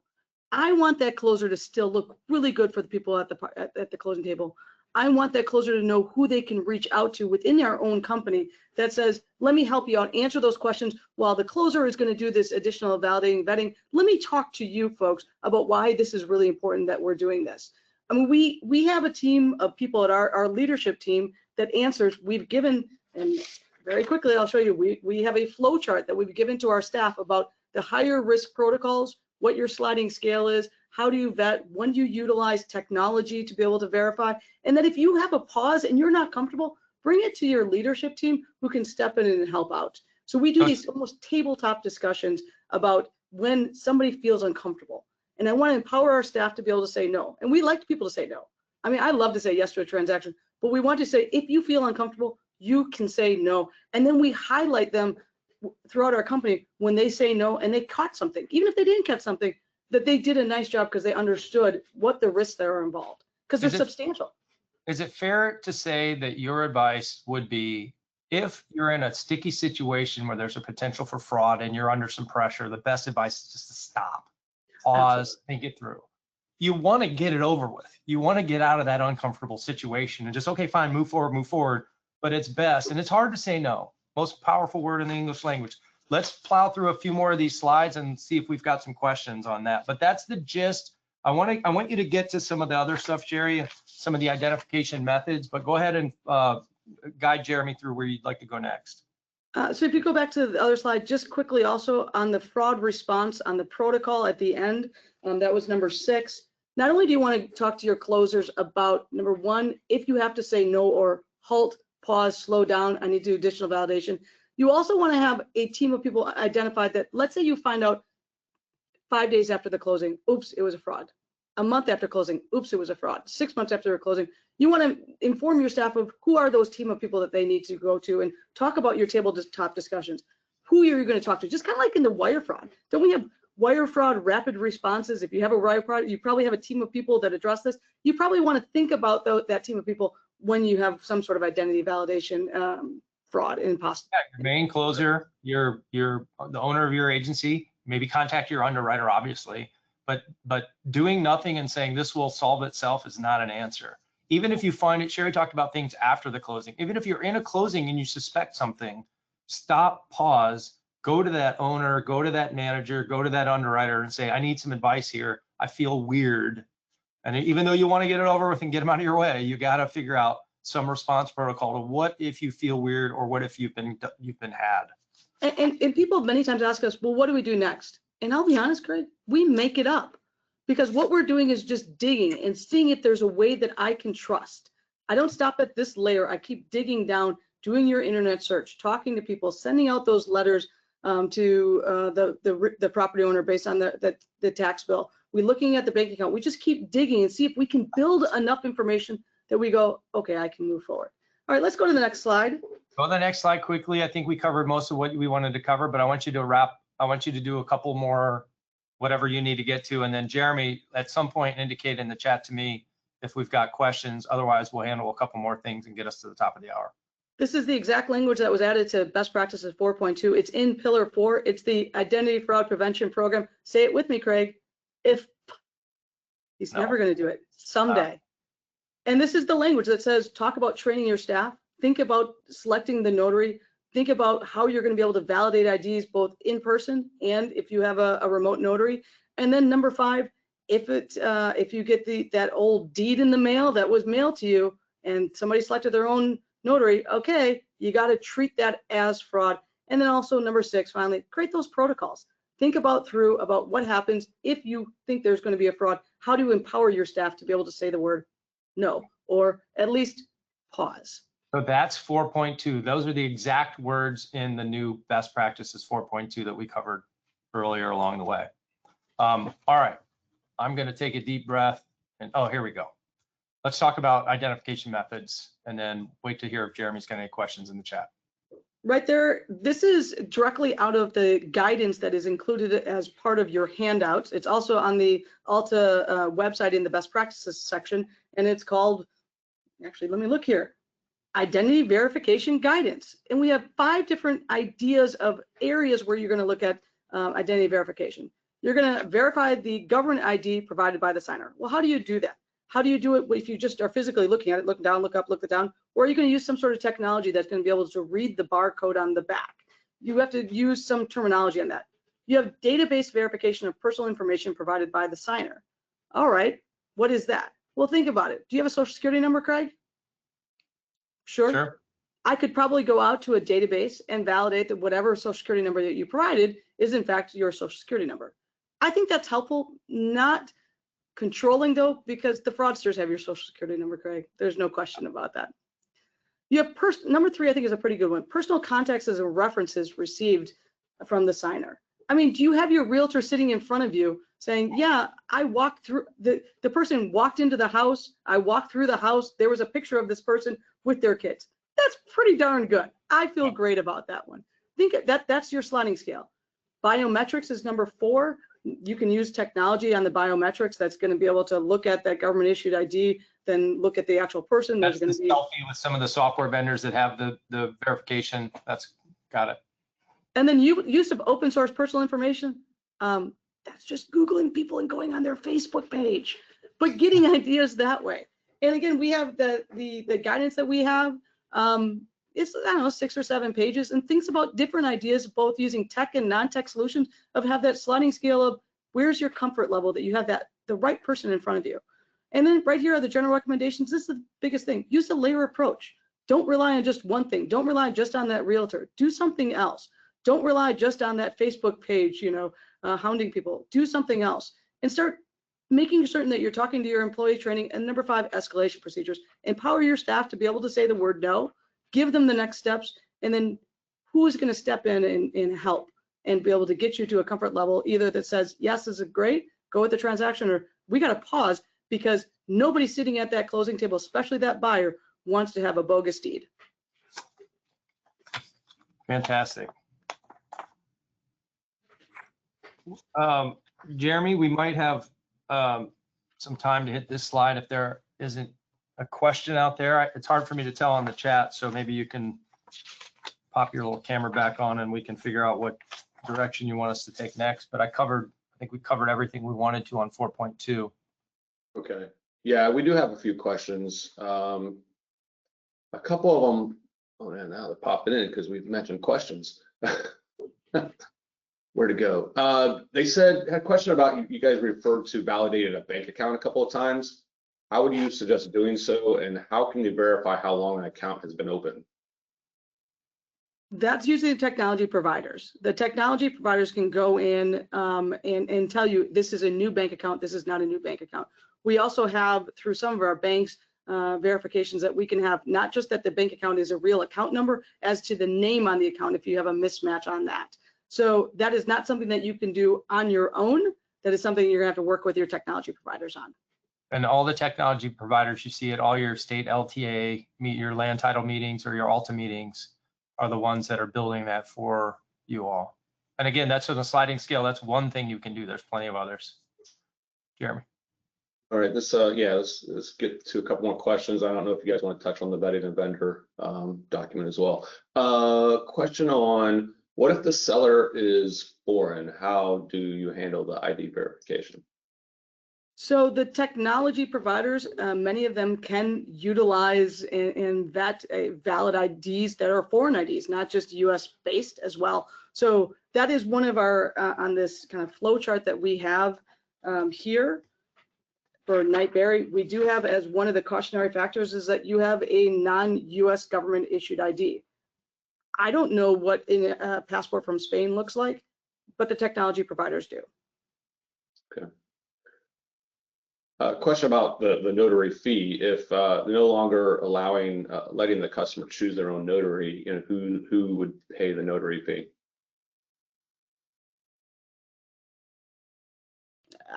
I want that closer to still look really good for the people at the closing table. I want that closer to know who they can reach out to within their own company that says, let me help you out, answer those questions while the closer is going to do this additional validating, vetting. Let me talk to you folks about why this is really important that we're doing this. I mean, we have a team of people at our leadership team that answers. We've given, and very quickly I'll show you, we have a flow chart that we've given to our staff about the higher risk protocols, what your sliding scale is, how do you vet, when do you utilize technology to be able to verify, and that if you have a pause and you're not comfortable, bring it to your leadership team who can step in and help out. So we do these almost tabletop discussions about when somebody feels uncomfortable. And I want to empower our staff to be able to say no. And we like people to say no. I mean, I love to say yes to a transaction, but we want to say, if you feel uncomfortable, you can say no. And then we highlight them throughout our company when they say no and they caught something, even if they didn't catch something, that they did a nice job because they understood what the risks that are involved, because they're substantial. Is it fair to say that your advice would be, if you're in a sticky situation where there's a potential for fraud and you're under some pressure, the best advice is just to stop, pause, think it through. You want to get it over with. You want to get out of that uncomfortable situation and just, okay, fine, move forward. But it's best, and it's hard to say no. Most powerful word in the English language. Let's plow through a few more of these slides and see if we've got some questions on that. But that's the gist. I want you to get to some of the other stuff, Jerry, some of the identification methods, but go ahead and guide Jeremy through where you'd like to go next. So if you go back to the other slide, just quickly also on the fraud response, on the protocol at the end, that was number 6. Not only do you want to talk to your closers about, number 1, if you have to say no or halt, pause, slow down, I need to do additional validation. You also want to have a team of people identified that, let's say you find out 5 days after the closing, oops, it was a fraud. A month after closing, oops, it was a fraud. 6 months after closing, you want to inform your staff of who are those team of people that they need to go to and talk about your tabletop discussions. Who are you going to talk to? Just kind of like in the wire fraud. Don't we have wire fraud rapid responses? If you have a wire fraud, you probably have a team of people that address this. You probably want to think about that team of people when you have some sort of identity validation fraud in possible. Yeah, your main closer, you're the owner of your agency, maybe contact your underwriter, obviously. But doing nothing and saying this will solve itself is not an answer. Even if you find it, Sherry talked about things after the closing. Even if you're in a closing and you suspect something, stop, pause, go to that owner, go to that manager, go to that underwriter and say, I need some advice here. I feel weird. And even though you want to get it over with and get them out of your way, you got to figure out some response protocol to what if you feel weird or what if you've been had. And people many times ask us, well, what do we do next? And I'll be honest, Greg, we make it up, because what we're doing is just digging and seeing if there's a way that I can trust. I don't stop at this layer. I keep digging down, doing your internet search, talking to people, sending out those letters to the property owner based on the tax bill. We're looking at the bank account. We just keep digging and see if we can build enough information that we go, okay, I can move forward. All right, let's go to the next slide. Go to the next slide quickly. I think we covered most of what we wanted to cover, but I want you to do a couple more, whatever you need to get to. And then Jeremy, at some point, indicate in the chat to me if we've got questions. Otherwise, we'll handle a couple more things and get us to the top of the hour. This is the exact language that was added to Best Practices 4.2. It's in Pillar 4. It's the Identity Fraud Prevention Program. Say it with me, Craig. If he's never going to do it someday. And this is the language that says, talk about training your staff. Think about selecting the notary. Think about how you're going to be able to validate IDs both in person and if you have a remote notary. And then number 5, if you get that old deed in the mail that was mailed to you and somebody selected their own notary, okay, you got to treat that as fraud. And then also number 6, finally, create those protocols. Think about what happens if you think there's going to be a fraud. How do you empower your staff to be able to say the word no, or at least pause? So that's 4.2. Those are the exact words in the new best practices 4.2 that we covered earlier along the way. All right, I'm going to take a deep breath and here we go. Let's talk about identification methods and then wait to hear if Jeremy's got any questions in the chat. Right there, this is directly out of the guidance that is included as part of your handouts. It's also on the ALTA website in the best practices section, and it's called, actually, let me look here, Identity Verification Guidance. And we have 5 different ideas of areas where you're going to look at identity verification. You're going to verify the government ID provided by the signer. Well, how do you do that? How do you do it if you just are physically looking at it, look down, look up, look it down, or are you going to use some sort of technology that's going to be able to read the barcode on the back? You have to use some terminology on that. You have database verification of personal information provided by the signer. All right, what is that? Well, think about it. Do you have a social security number, Craig? Sure. I could probably go out to a database and validate that whatever social security number that you provided is in fact your social security number. I think that's helpful, not controlling though, because the fraudsters have your social security number, Craig. There's no question about that. You have number 3, I think is a pretty good one. Personal contacts and references received from the signer. I mean, do you have your realtor sitting in front of you saying, yeah, I walked through, the person walked into the house, I walked through the house, there was a picture of this person with their kids. That's pretty darn good. I feel great about that one. Think that's your sliding scale. Biometrics is number 4. You can use technology on the biometrics that's going to be able to look at that government issued ID, then look at the actual person. That's There's the going to be selfie with some of the software vendors that have the verification. That's got it. And then use of open source personal information. That's just Googling people and going on their Facebook page, but getting ideas that way. And again, we have the guidance that we have. It's, I don't know, 6 or 7 pages, and thinks about different ideas, both using tech and non-tech solutions, of have that sliding scale of where's your comfort level that you have the right person in front of you. And then right here are the general recommendations. This is the biggest thing. Use the layer approach. Don't rely on just one thing. Don't rely just on that realtor. Do something else. Don't rely just on that Facebook page, hounding people. Do something else and start making certain that you're talking to your employee training. And number 5, escalation procedures. Empower your staff to be able to say the word no, give them the next steps, and then who is going to step in and help and be able to get you to a comfort level, either that says, yes, this is great, go with the transaction, or we got to pause because nobody sitting at that closing table, especially that buyer, wants to have a bogus deed. Fantastic. Jeremy, we might have some time to hit this slide if there isn't a question out there. It's hard for me to tell on the chat, so maybe you can pop your little camera back on and we can figure out what direction you want us to take next. But I think we covered everything we wanted to on 4.2. Okay. Yeah, we do have a few questions. A couple of them, oh man, now they're popping in because we've mentioned questions. Where to go? They had a question about, you guys referred to validating a bank account a couple of times. How would you suggest doing so, and how can you verify how long an account has been open? That's usually the technology providers. The technology providers can go in and tell you this is a new bank account, this is not a new bank account. We also have, through some of our banks, verifications that we can have, not just that the bank account is a real account number, as to the name on the account if you have a mismatch on that. So that is not something that you can do on your own. That is something you're gonna have to work with your technology providers on. And all the technology providers you see at all your state LTA, your land title meetings or your ALTA meetings are the ones that are building that for you all. And again, that's on a sliding scale. That's one thing you can do. There's plenty of others. Jeremy. All right, let's get to a couple more questions. I don't know if you guys want to touch on the vetted and vendor document as well. Question on, what if the seller is foreign? How do you handle the ID verification? So the technology providers, many of them can utilize and vet valid IDs that are foreign IDs, not just US based as well. So that is one of our, on this kind of flow chart that we have here for Knightberry, we do have as one of the cautionary factors is that you have a non-US government issued ID. I don't know what a passport from Spain looks like, but the technology providers do. Okay. Question about the notary fee. If they're no longer letting the customer choose their own notary, who would pay the notary fee?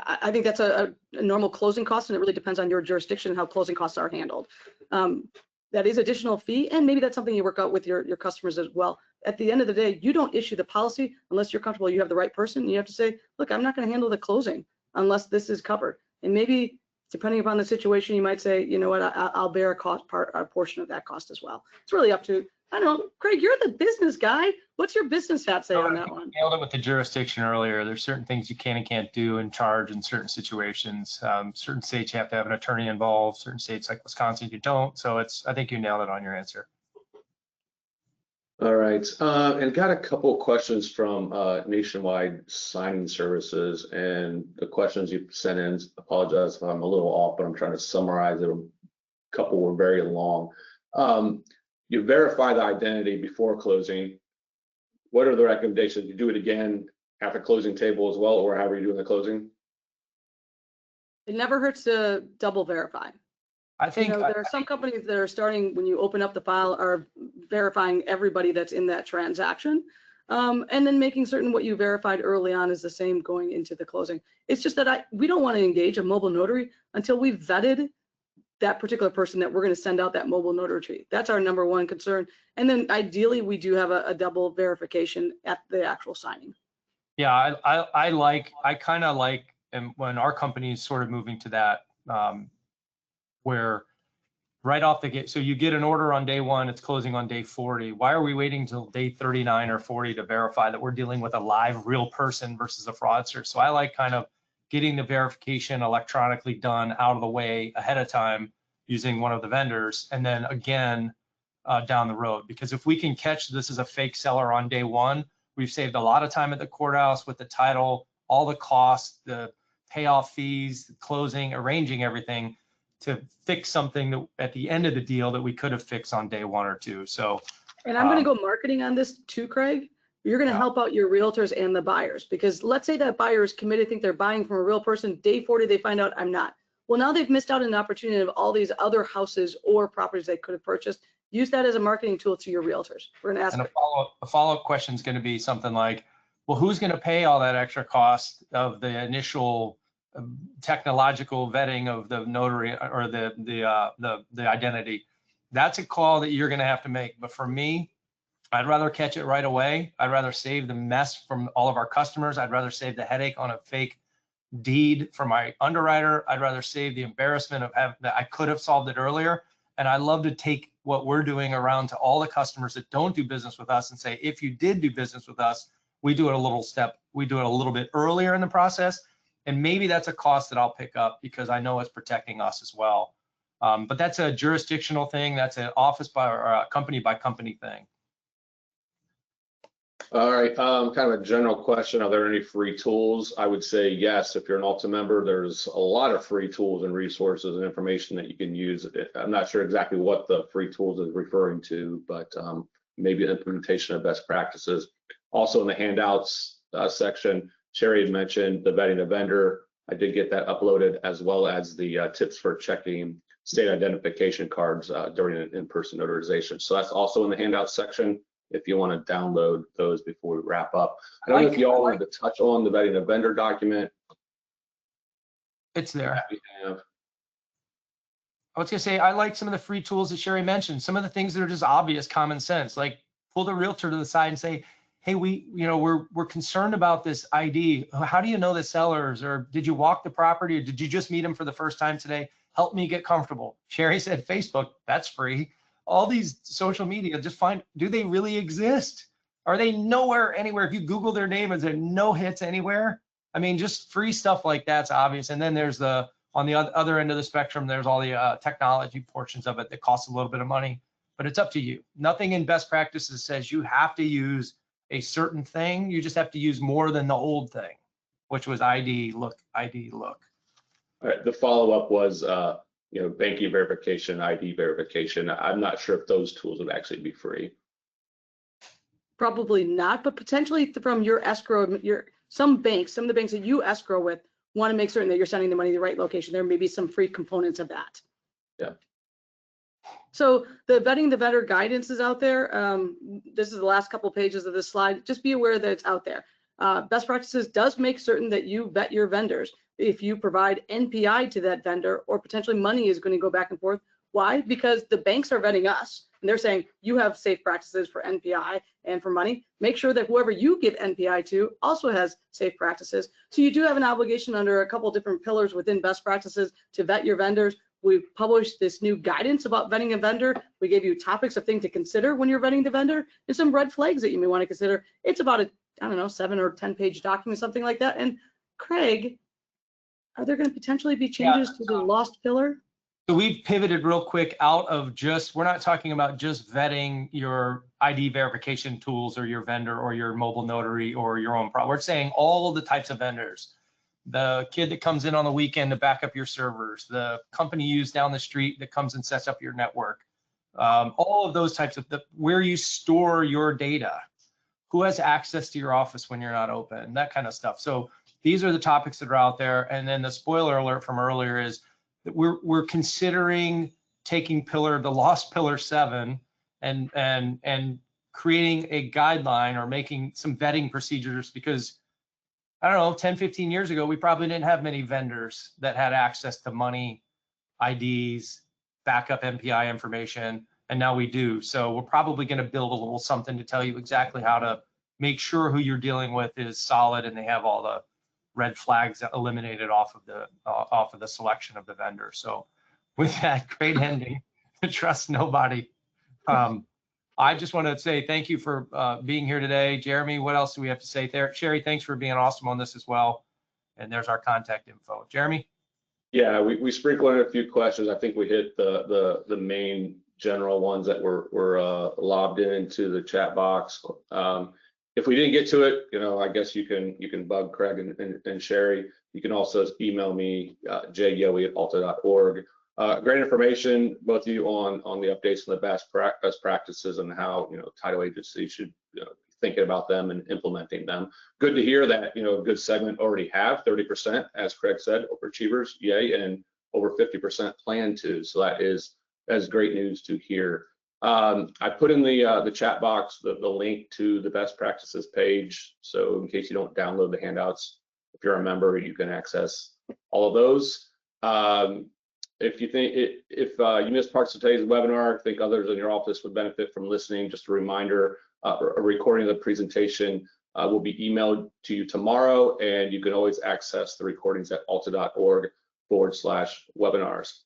I think that's a normal closing cost, and it really depends on your jurisdiction how closing costs are handled. That is additional fee, and maybe that's something you work out with your customers as well. At the end of the day, you don't issue the policy unless you're comfortable you have the right person. You have to say, look, I'm not going to handle the closing unless this is covered. And maybe depending upon the situation, you might say, you know what, I'll bear a portion of that cost as well. It's really up to, I don't know, Craig, you're the business guy. What's your business hat say on that one? Nailed it with the jurisdiction earlier. There's certain things you can and can't do and charge in certain situations. Certain states you have to have an attorney involved. Certain states like Wisconsin you don't. So I think you nailed it on your answer. All right, and got a couple of questions from Nationwide Signing Services, and the questions you sent in, apologize if I'm a little off, but I'm trying to summarize it. A couple were very long. You verify the identity before closing. What are the recommendations? You do it again at the closing table as well, or however you do in the closing? It never hurts to double verify. I think there are some companies that are starting when you open up the file are verifying everybody that's in that transaction. And then making certain what you verified early on is the same going into the closing. It's just that we don't want to engage a mobile notary until we've vetted that particular person that we're going to send out that mobile notary. That's our number one concern. And then ideally, we do have a double verification at the actual signing. Yeah, I kind of like, and when our company is sort of moving to that, where right off the gate, so you get an order on day 1, it's closing on day 40. Why are we waiting till day 39 or 40 to verify that we're dealing with a live real person versus a fraudster? So I like kind of getting the verification electronically done out of the way ahead of time using one of the vendors, and then again down the road. Because if we can catch this as a fake seller on day 1, we've saved a lot of time at the courthouse with the title, all the costs, the payoff fees, the closing, arranging everything to fix something that at the end of the deal that we could have fixed on day 1 or 2. So, and I'm going to go marketing on this too, Craig. You're going to help out your realtors and the buyers, because let's say that buyer is committed, think they're buying from a real person. Day 40, they find out I'm not. Well, now they've missed out on an opportunity of all these other houses or properties they could have purchased. Use that as a marketing tool to your realtors. We're going to ask. And a follow-up question is going to be something like, well, who's going to pay all that extra cost of the initial technological vetting of the notary or the identity? That's a call that you're going to have to make. But for me, I'd rather catch it right away. I'd rather save the mess from all of our customers. I'd rather save the headache on a fake deed for my underwriter. I'd rather save the embarrassment of that I could have solved it earlier. And I love to take what we're doing around to all the customers that don't do business with us and say, if you did do business with us, we do it a little bit earlier in the process. And maybe that's a cost that I'll pick up because I know it's protecting us as well. But that's a jurisdictional thing. That's an office or a company by company thing. All right, kind of a general question. Are there any free tools? I would say yes. If you're an ALTA member, there's a lot of free tools and resources and information that you can use. I'm not sure exactly what the free tools is referring to, but maybe an implementation of best practices. Also in the handouts section, Sherry had mentioned the vetting a vendor. I did get that uploaded, as well as the tips for checking state identification cards during an in-person notarization. So that's also in the handouts section if you want to download those before we wrap up. I don't know if you all wanted to touch on the vetting a vendor document. It's there. I was gonna say, I like some of the free tools that Sherry mentioned, some of the things that are just obvious common sense, like pull the realtor to the side and say, hey, we're concerned about this ID. How do you know the sellers? Or did you walk the property? Or did you just meet them for the first time today? Help me get comfortable. Sherry said, Facebook, that's free. All these social media, just find, do they really exist? Are they nowhere, anywhere? If you Google their name, is there no hits anywhere? I mean, just free stuff like that's obvious. And then there's on the other end of the spectrum, there's all the technology portions of it that cost a little bit of money, but it's up to you. Nothing in best practices says you have to use a certain thing. You just have to use more than the old thing, which was ID, look, ID, look. All right, the follow-up was, banking verification, ID verification. I'm not sure if those tools would actually be free. Probably not, but potentially from your escrow, some of the banks that you escrow with want to make certain that you're sending the money to the right location. There may be some free components of that. Yeah. So the vetting the vendor guidance is out there. This is the last couple pages of this slide. Just be aware that it's out there. Best practices does make certain that you vet your vendors. If you provide NPI to that vendor, or potentially money is going to go back and forth. Why? Because the banks are vetting us and they're saying you have safe practices for NPI and for money. Make sure that whoever you give NPI to also has safe practices. So you do have an obligation under a couple different pillars within best practices to vet your vendors. We've published this new guidance about vetting a vendor. We gave you topics of things to consider when you're vetting the vendor and some red flags that you may want to consider. It's about a, 7 or 10 page document, something like that. And Craig, are there going to potentially be changes to the lost pillar? So we've pivoted real quick out of we're not talking about just vetting your ID verification tools or your vendor or your mobile notary or your own product. We're saying all the types of vendors. The kid that comes in on the weekend to back up your servers, the company you use down the street that comes and sets up your network, all of those types of where you store your data, who has access to your office when you're not open, that kind of stuff. So these are the topics that are out there. And then the spoiler alert from earlier is that we're considering taking the lost pillar 7 and creating a guideline or making some vetting procedures, because I don't know, 10, 15 years ago, we probably didn't have many vendors that had access to money, IDs, backup MPI information, and now we do. So we're probably going to build a little something to tell you exactly how to make sure who you're dealing with is solid and they have all the red flags eliminated off of the selection of the vendor. So with that great ending, trust nobody. I just want to say thank you for being here today. Jeremy, what else do we have to say there? Sherry, thanks for being awesome on this as well. And there's our contact info. Jeremy? Yeah, we sprinkled in a few questions. I think we hit the main general ones that were lobbed into the chat box. If we didn't get to it, I guess you can bug Craig and Sherry. You can also email me, jyowie@alta.org. Great information, both of you, on the updates and the best practices and how title agencies should be thinking about them and implementing them. Good to hear that a good segment already have 30%, as Craig said, overachievers, yay, and over 50% plan to. So that's great news to hear. I put in the chat box the link to the best practices page. So in case you don't download the handouts, if you're a member, you can access all of those. If you missed parts of today's webinar, think others in your office would benefit from listening, just a reminder, a recording of the presentation will be emailed to you tomorrow, and you can always access the recordings at alta.org/webinars.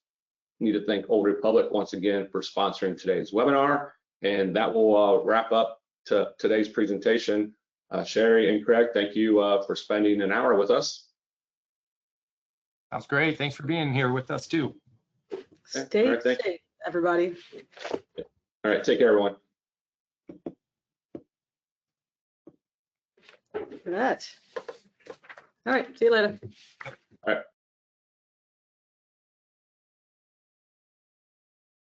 Need to thank Old Republic once again for sponsoring today's webinar, and that will wrap up today's presentation. Sherry and Craig, thank you for spending an hour with us. Sounds great. Thanks for being here with us too. Stay safe, everybody. All right, take care, everyone. All right, see you later. All right.